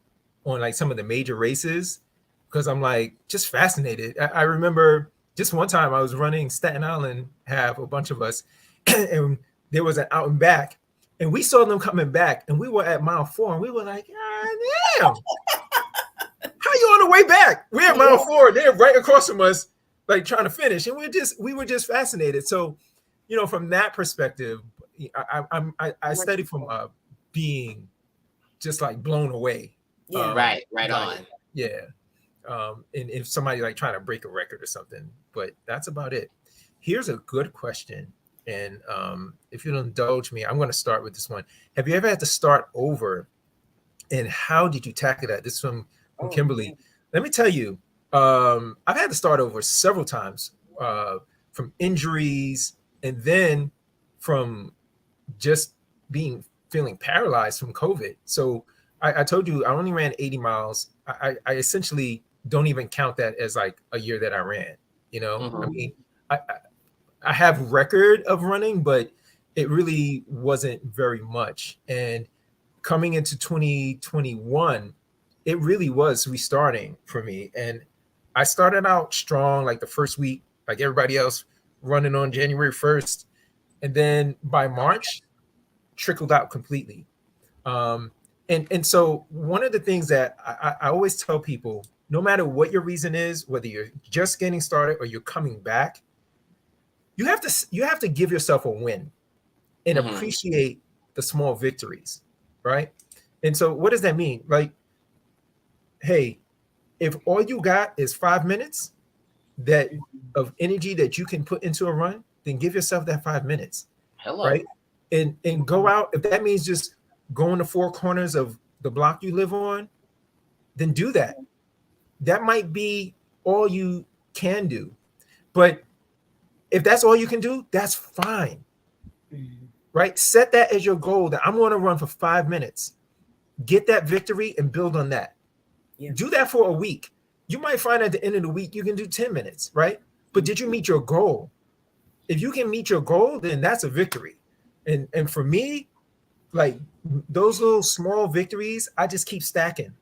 on like some of the major races because I'm like just fascinated. I remember just one time I was running Staten Island, have a bunch of us, and there was an out and back, and we saw them coming back, and we were at mile 4, and we were like, God damn, how you on the way back? We're at mile 4, they're right across from us, like trying to finish, and we were just fascinated. So, you know, from that perspective, I study from being just like blown away. Yeah. Right like, on. Yeah. And if somebody like trying to break a record or something, but that's about it. Here's a good question. And if you'll indulge me, I'm going to start with this one. Have you ever had to start over? And how did you tackle that? This is from Kimberly. Let me tell you, I've had to start over several times from injuries and then from just feeling paralyzed from COVID. So I told you I only ran 80 miles. I essentially don't even count that as like a year that I ran. You know, I mean, I have record of running, but it really wasn't very much. And coming into 2021, it really was restarting for me. And I started out strong, like the first week, like everybody else, running on January 1st. And then by March, trickled out completely. And so one of the things that I always tell people, no matter what your reason is, whether you're just getting started or you're coming back, you have to give yourself a win and appreciate the small victories, right? And so what does that mean? Like, hey, if all you got is 5 minutes that of energy that you can put into a run, then give yourself that 5 minutes. Hello. Right? And go out. If that means just going to 4 corners of the block you live on, then do that. That might be all you can do. But if that's all you can do, that's fine. Right? Set that as your goal that I'm going to run for 5 minutes. Get that victory and build on that. Yeah. Do that for a week. You might find at the end of the week you can do 10 minutes, right? But did you meet your goal? If you can meet your goal, then that's a victory. And for me, like those little small victories, I just keep stacking.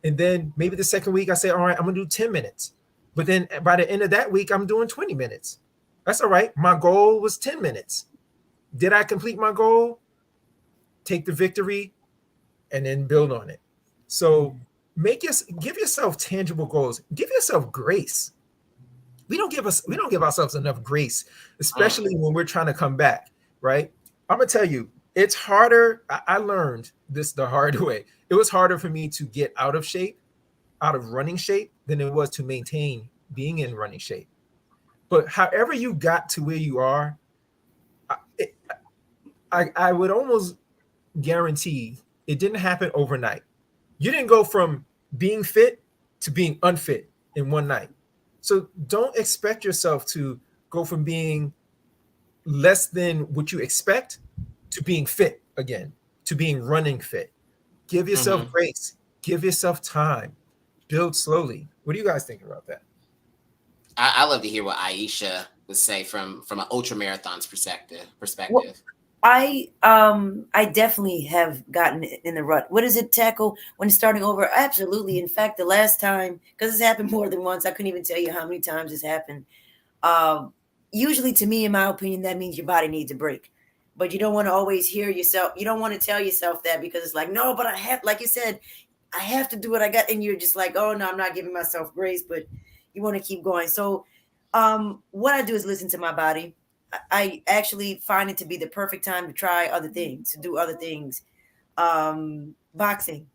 And then maybe the second week I say, all right, I'm gonna do 10 minutes. But then by the end of that week, I'm doing 20 minutes. That's all right. My goal was 10 minutes. Did I complete my goal? take the victory, and then build on it. So give yourself tangible goals. Give yourself grace. We don't give ourselves enough grace, Mm. especially when we're trying to come back, right? I'm gonna tell you, it's harder. I learned this the hard way. It was harder for me to get out of shape, out of running shape, than it was to maintain being in running shape. But however you got to where you are, I, I would almost guarantee it didn't happen overnight. You didn't go from being fit to being unfit in one night. So don't expect yourself to go from being less than what you expect to being fit again, to being running fit. Give yourself Hmm. grace, give yourself time, build slowly. What do you guys think about that? I love to hear what Aisha would say from an ultra marathon's perspective. Well, Perspective. I definitely have gotten in the rut. What does it tackle when starting over? Absolutely. In fact, the last time, because it's happened more than once, I couldn't even tell you how many times it's happened. Um, Usually, to me, in my opinion, that means your body needs a break. But you don't want to always hear yourself. You don't want to tell yourself that because it's like, no, but I have, like you said, I have to do what I got, and you're just like, oh no, I'm not giving myself grace, but you want to keep going. So, what I do is listen to my body. I actually find it to be the perfect time to try other things, to do other things. Boxing.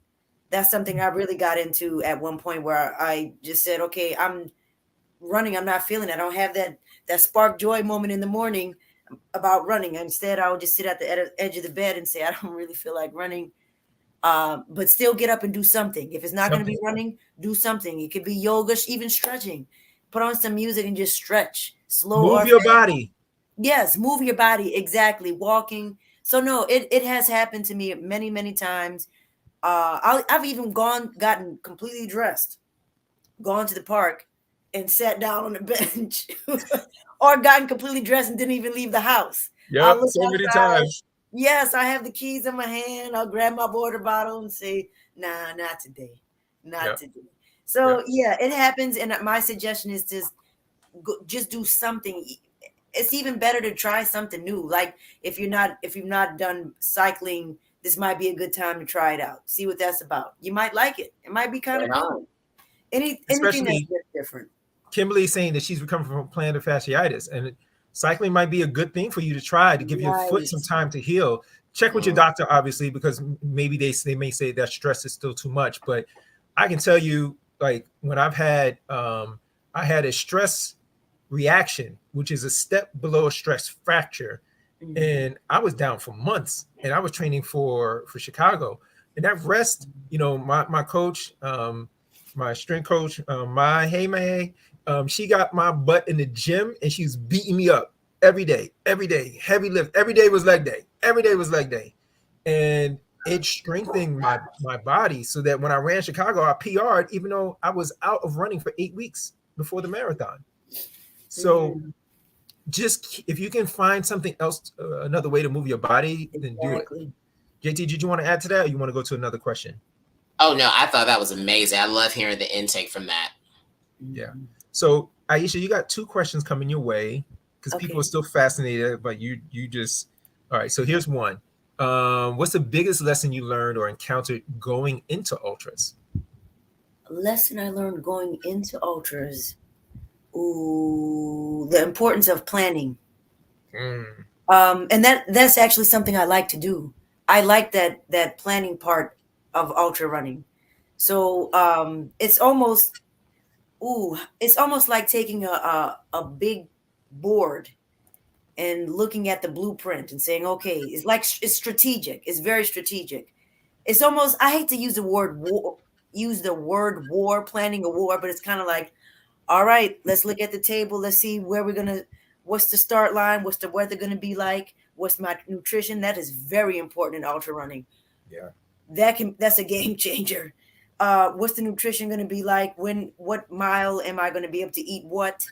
That's something I really got into at one point where I just said, okay, I'm running. I'm not feeling it. I don't have that spark joy moment in the morning about running. Instead, I would just sit at the edge of the bed and say, I don't really feel like running. But still get up and do something. If it's not going to be Something. running, do something. It could be yoga, even stretching. Put on some music and just stretch, slow or Move your fast. body. Yes, move your body exactly. Walking. So no, it has happened to me many many times. I've even gotten completely dressed, gone to the park, and sat down on the bench, or gotten completely dressed and didn't even leave the house. I'll Yep, look so many outside. times. Yes, I have the keys in my hand. I'll grab my water bottle and say, "Nah, not today, not Yep, today." So yep. yeah, it happens. And my suggestion is just do something. It's even better to try something new. Like if you've not done cycling, this might be a good time to try it out. See what that's about. You might like it. It might be kind of Right cool. on. Anything that's Especially just different. Kimberly saying that she's recovering from plantar fasciitis, and cycling might be a good thing for you to try to give your foot some Right. time to heal. Check with your Mm. doctor, obviously, because maybe they may say that stress is still too much. But I can tell you, like when I had a stress reaction, which is a step below a stress fracture, Mhm. and I was down for months, and I was training for Chicago, and that rest, my coach, my strength coach, my hey man, she got my butt in the gym, and she's beating me up every day, heavy lift, every day was leg day, and it strengthened my body so that when I ran Chicago, I PR'd, even though I was out of running for 8 weeks before the marathon. So Mhm. just if you can find something else, another way to move your body, then do it. Exactly. JT, did you want to add to that, or you want to go to another question? Oh no, I thought that was amazing. I love hearing the intake from that. Yeah. Mhm. So Aisha, you got two questions coming your way because people are Okay. still fascinated, but you just all right. So here's one. What's the biggest lesson you learned or encountered going into ultras? A lesson I learned going into ultras. Ooh, the importance of planning. Mm, And that's actually something I like to do. I like that planning part of ultra running. So it's almost like taking a big board and looking at the blueprint and saying, okay, it's like it's strategic. It's very strategic. It's almost, I hate to use the word war, planning a war, but it's kind of like, all right, let's look at the table. Let's see where what's the start line? What's the weather gonna be like? What's my nutrition? That is very important in ultra running. yeah. That's a game changer. What's the nutrition going to be like? What mile am I going to be able to eat what?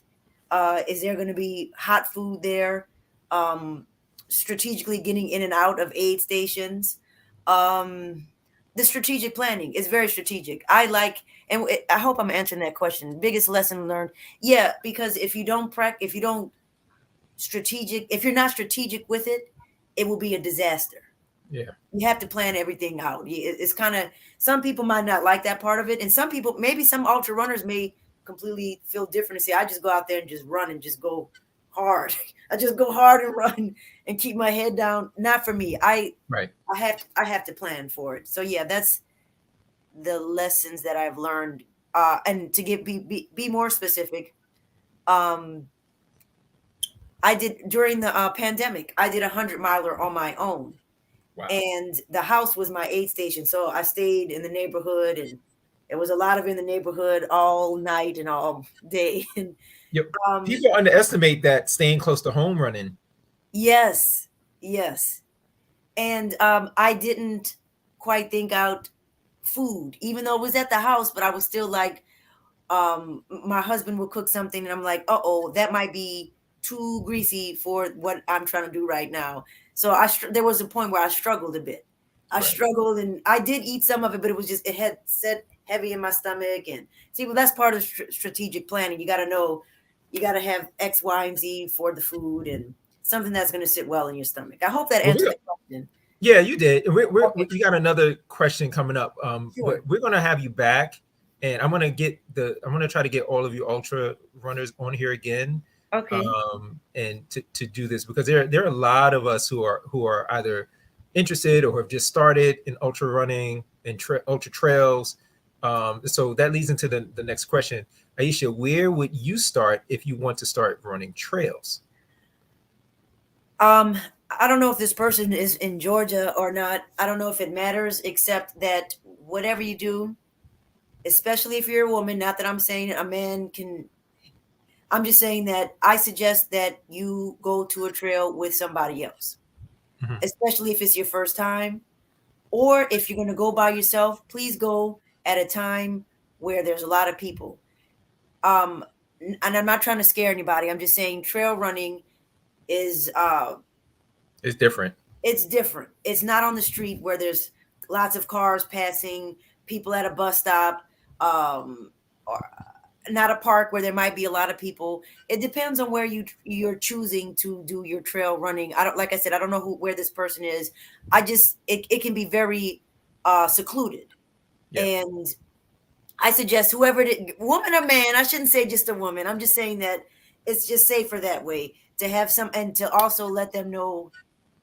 Is there going to be hot food there? Um, Strategically getting in and out of aid stations. Um, the strategic planning is very strategic. I hope I'm answering that question. Biggest lesson learned, yeah, because if you don't if you're not strategic with it, it will be a disaster. Yeah. You have to plan everything out. It's kind of, some people might not like that part of it, and some people, maybe some ultra runners may completely feel different and say, I just go out there and just run and just go hard. I just go hard and run and keep my head down. Not for me. Right. I have to plan for it. So yeah, that's the lessons that I've learned. And to be more specific, um, I did during the pandemic. I did 100 miler on my own, Wow. and the house was my aid station. So I stayed in the neighborhood, and it was a lot of in the neighborhood all night and all day. And Yep. um, People underestimate that staying close to home running. yes, yes, and I didn't quite think out food, even though it was at the house, but I was still like, my husband will cook something and I'm like, uh-oh, that might be too greasy for what I'm trying to do right now. So there was a point where I struggled a bit. I Right. struggled, and I did eat some of it, but it was just, it had set heavy in my stomach. And see, well, that's part of strategic planning. You got to know, you got to have X, Y, and Z for the food, and something that's going to sit well in your stomach. I hope that Well, answered the question. yeah, you did. Okay, We got another question coming up, but sure. we're gonna have you back, and I'm gonna try to get all of you ultra runners on here again, Okay. and to do this because there are a lot of us who are either interested or have just started in ultra running and ultra trails. So that leads into the next question, Aisha. Where would you start if you want to start running trails? Um, I don't know if this person is in Georgia or not. I don't know if it matters, except that whatever you do, especially if you're a woman, not that I'm saying a man can, I'm just saying that I suggest that you go to a trail with somebody else, Mhm. especially if it's your first time. Or if you're going to go by yourself, please go at a time where there's a lot of people. Um, and I'm not trying to scare anybody. I'm just saying trail running is It's different. it's different. It's not on the street where there's lots of cars passing, people at a bus stop, or not a park where there might be a lot of people. It depends on where you're choosing to do your trail running. I don't, like I said, I don't know where this person is. I just, it can be very secluded, Yeah. and I suggest whoever woman or man. I shouldn't say just a woman. I'm just saying that it's just safer that way to have some, and to also let them know,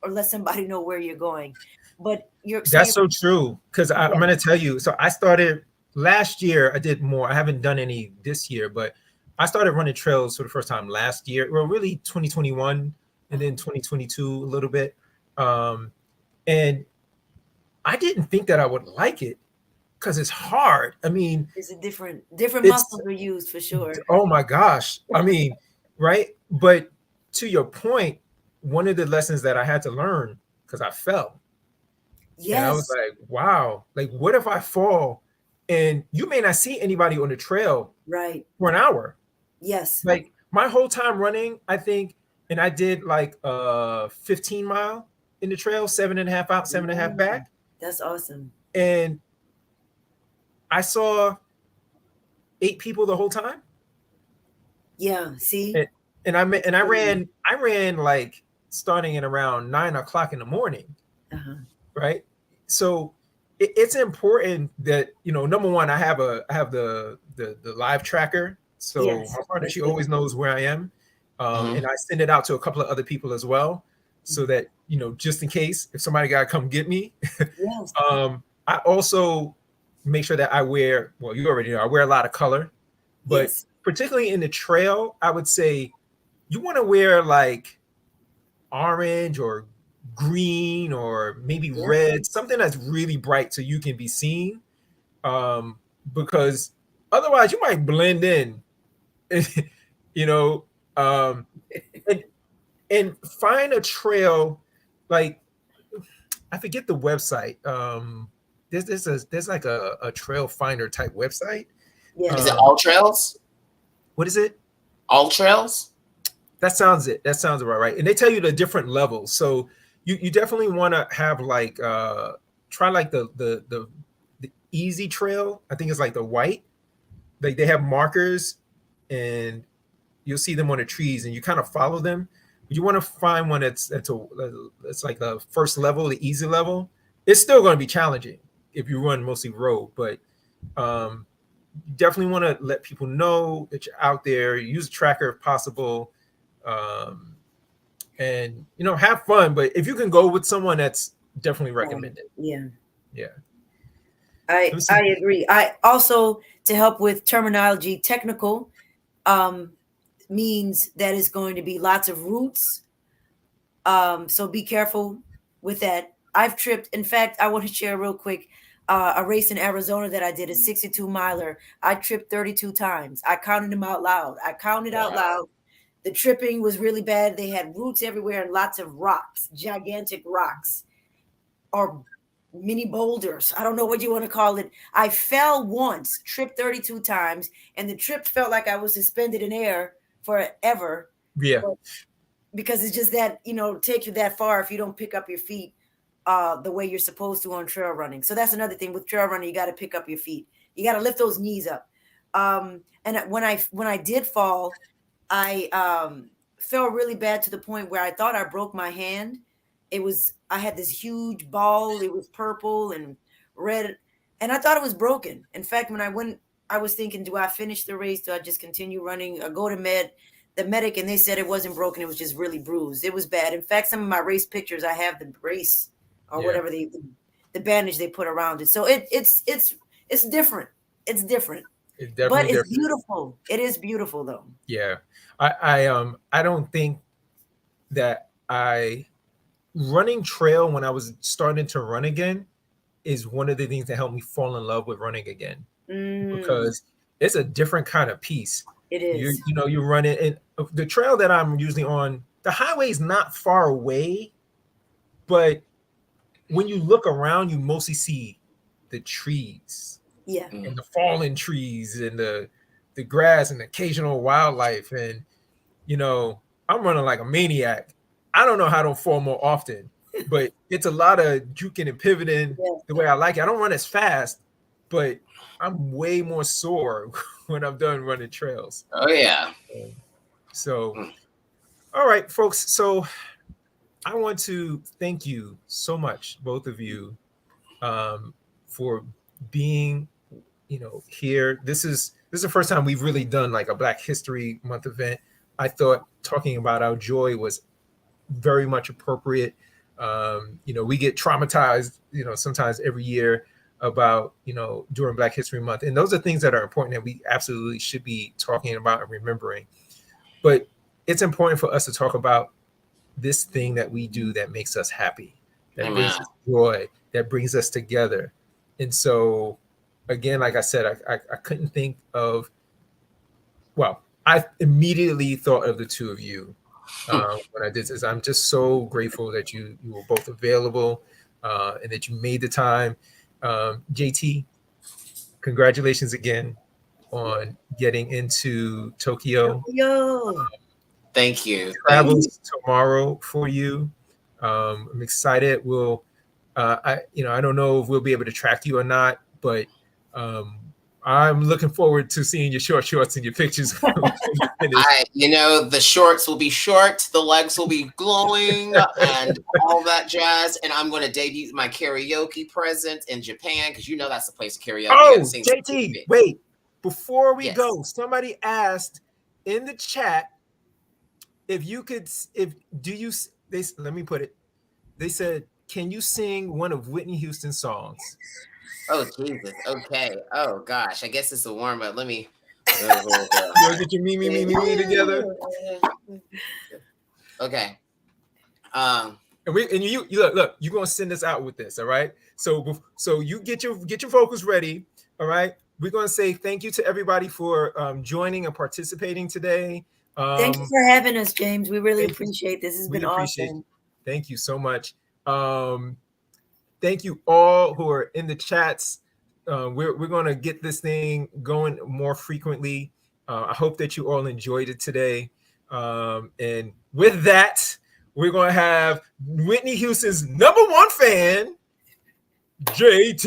or let somebody know where you're going. But you're so That's you're so true. Because I'm yeah. going to tell you. So I started last year. I did more. I haven't done any this year, but I started running trails for the first time last year. Well, really 2021 and then 2022 a little bit. And I didn't think that I would like it because it's hard. I mean, It's a different it's, muscles are used for sure. oh my gosh. I mean, right. But to your point, one of the lessons that I had to learn because I fell. And I was Yes, like, wow, like what if I fall and you may not see anybody on the trail right. for an hour? Yes. Like my whole time running, I think, and I did like 15 mile in the trail, 7.5 out, 7.5 Wow. back. That's awesome. And I saw 8 people the whole time. Yeah. See? And, I ran like starting at around 9 o'clock in the morning. Uh-huh. Right? So it's important that number one, I have the live tracker, so Yes. my partner, That's she good. always knows where I am, Hmm. and I send it out to a couple of other people as well, so Mhm. that just in case if somebody got to come get me. Yes. I also make sure that I wear, well, you already know, I wear a lot of color, but Yes. particularly in the trail, I would say you want to wear like orange or green or maybe Yeah. red, something that's really bright so you can be seen. Um, because otherwise you might blend in, you know, um, and find a trail like I forget the website. There's like a trail finder type website. Is it Yes. Um, all trails? what is it? All trails? That sounds it. That sounds about right. And they tell you the different levels. So you definitely want to have like try like the easy trail. I think it's like the white. Like they have markers and you'll see them on the trees and you kind of follow them. you want to find one that's like the first level, the easy level. It's still going to be challenging if you run mostly road, but um, you definitely want to let people know that you're out there. Use a tracker if possible, um, and have fun. But if you can go with someone, that's definitely recommended. Yeah. Yeah. Let I me see. I agree. I also, to help with terminology, technical um, means that it's going to be lots of roots. So be careful with that. I've tripped. In fact, I want to share real quick a race in Arizona that I did, a 62 miler. I tripped 32 times. I counted them out loud. I counted out Wow. loud. The tripping was really bad. They had roots everywhere and lots of rocks, gigantic rocks or mini boulders. I don't know what you want to call it. I fell once, tripped 32 times, and the trip felt like I was suspended in air forever. Yeah. But because it's just that, take you that far if you don't pick up your feet the way you're supposed to on trail running. So that's another thing with trail running. You got to pick up your feet. You got to lift those knees up. And when I did fall, I fell really bad to the point where I thought I broke my hand. I had this huge ball. It was purple and red, and I thought it was broken. In fact, when I went, I was thinking, do I finish the race? Do I just continue running or go to the medic? And they said it wasn't broken. It was just really bruised. It was bad. In fact, some of my race pictures, I have the brace or Yeah. whatever the bandage they put around it. So it's different. It's different, It's but definitely it's different. beautiful. It is beautiful though. Yeah. I don't think that I running trail when I was starting to run again is one of the things that helped me fall in love with running again, Mm, because it's a different kind of piece. it You is. you know you're running, and the trail that I'm usually on, the highway is not far away, but when you look around, you mostly see the trees Yeah. and Mm. the fallen trees and the grass and the occasional wildlife. And I'm running like a maniac. I don't know how I don't fall more often, but it's a lot of juking and pivoting Yeah. the way I like it. I don't run as fast, but I'm way more sore when I'm done running trails. Oh yeah. So, Mm. all right, folks. So I want to thank you so much, both of you, um, for being, here. This is the first time we've really done like a Black History Month event. I thought talking about our joy was very much appropriate. We get traumatized, sometimes every year about, during Black History Month. And those are things that are important that we absolutely should be talking about and remembering. But it's important for us to talk about this thing that we do that makes us happy, that brings Amen. us joy, that brings us together. And so, again, like I said, I couldn't think of, well, I immediately thought of the two of you when I did this. I'm just so grateful that you were both available and that you made the time. JT, congratulations again on getting into Tokyo. Yo. Thank you. Thank you. Travels tomorrow for you. I'm excited. I don't know if we'll be able to track you or not, but um, I'm looking forward to seeing your short shorts and your pictures when you finish. The shorts will be short, the legs will be glowing, and all that jazz. And I'm going to debut my karaoke present in Japan because that's the place of karaoke. You got to Oh, sing some JT, karaoke. wait. Before we Yes. go, somebody asked in the chat if you could, if do you, they let me put it. They said, "Can you sing one of Whitney Houston's songs?" Oh Jesus. Okay. Oh gosh. I guess it's a warm up. Let me. You want to get your me together? Okay. And you look, you're gonna send us out with this, all right? So you get your vocals ready, all right? We're gonna say thank you to everybody for joining and participating today. Thank you for having us, James. We really Thank you. appreciate this. It's We been appreciate awesome. you. Thank you so much. Thank you all who are in the chats. We're gonna get this thing going more frequently. I hope that you all enjoyed it today. And with that, we're going to have Whitney Houston's #1 fan, JT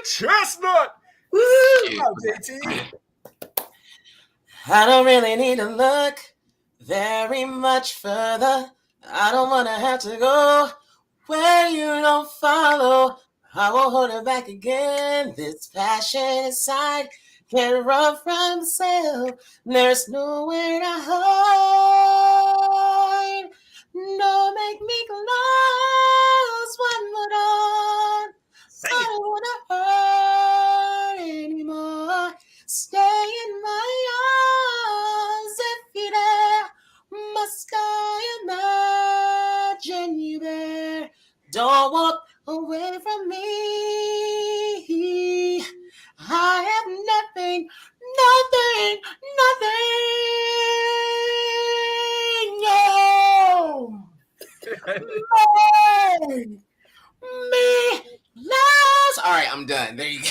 Chestnut. Woo! Wow, JT. I don't really need to look very much further. I don't wanna have to go where you don't follow. I won't hold it back again. This passion inside can't run from myself. There's nowhere to hide. No, make me close one more door. Sing I it. don't wanna hurt anymore. Stay in my arms if you're there. Must I imagine you there? Don't walk away from me. I have nothing, nothing, nothing. No. Me lost. All right, I'm done. There you go.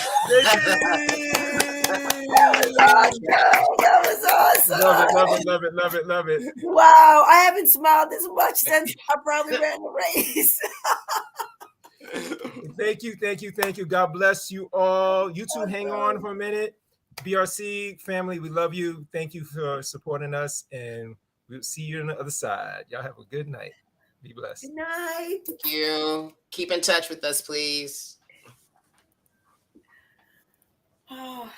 That was awesome. Love it, love it, love it, love it, love it. Wow, I haven't smiled this much since I probably ran the race. Thank you, thank you, thank you. God bless you all. You two hang on for a minute. BRC family, we love you. Thank you for supporting us, and we'll see you on the other side. Y'all have a good night. Be blessed. Good night. Thank you. Keep in touch with us, please. Oh.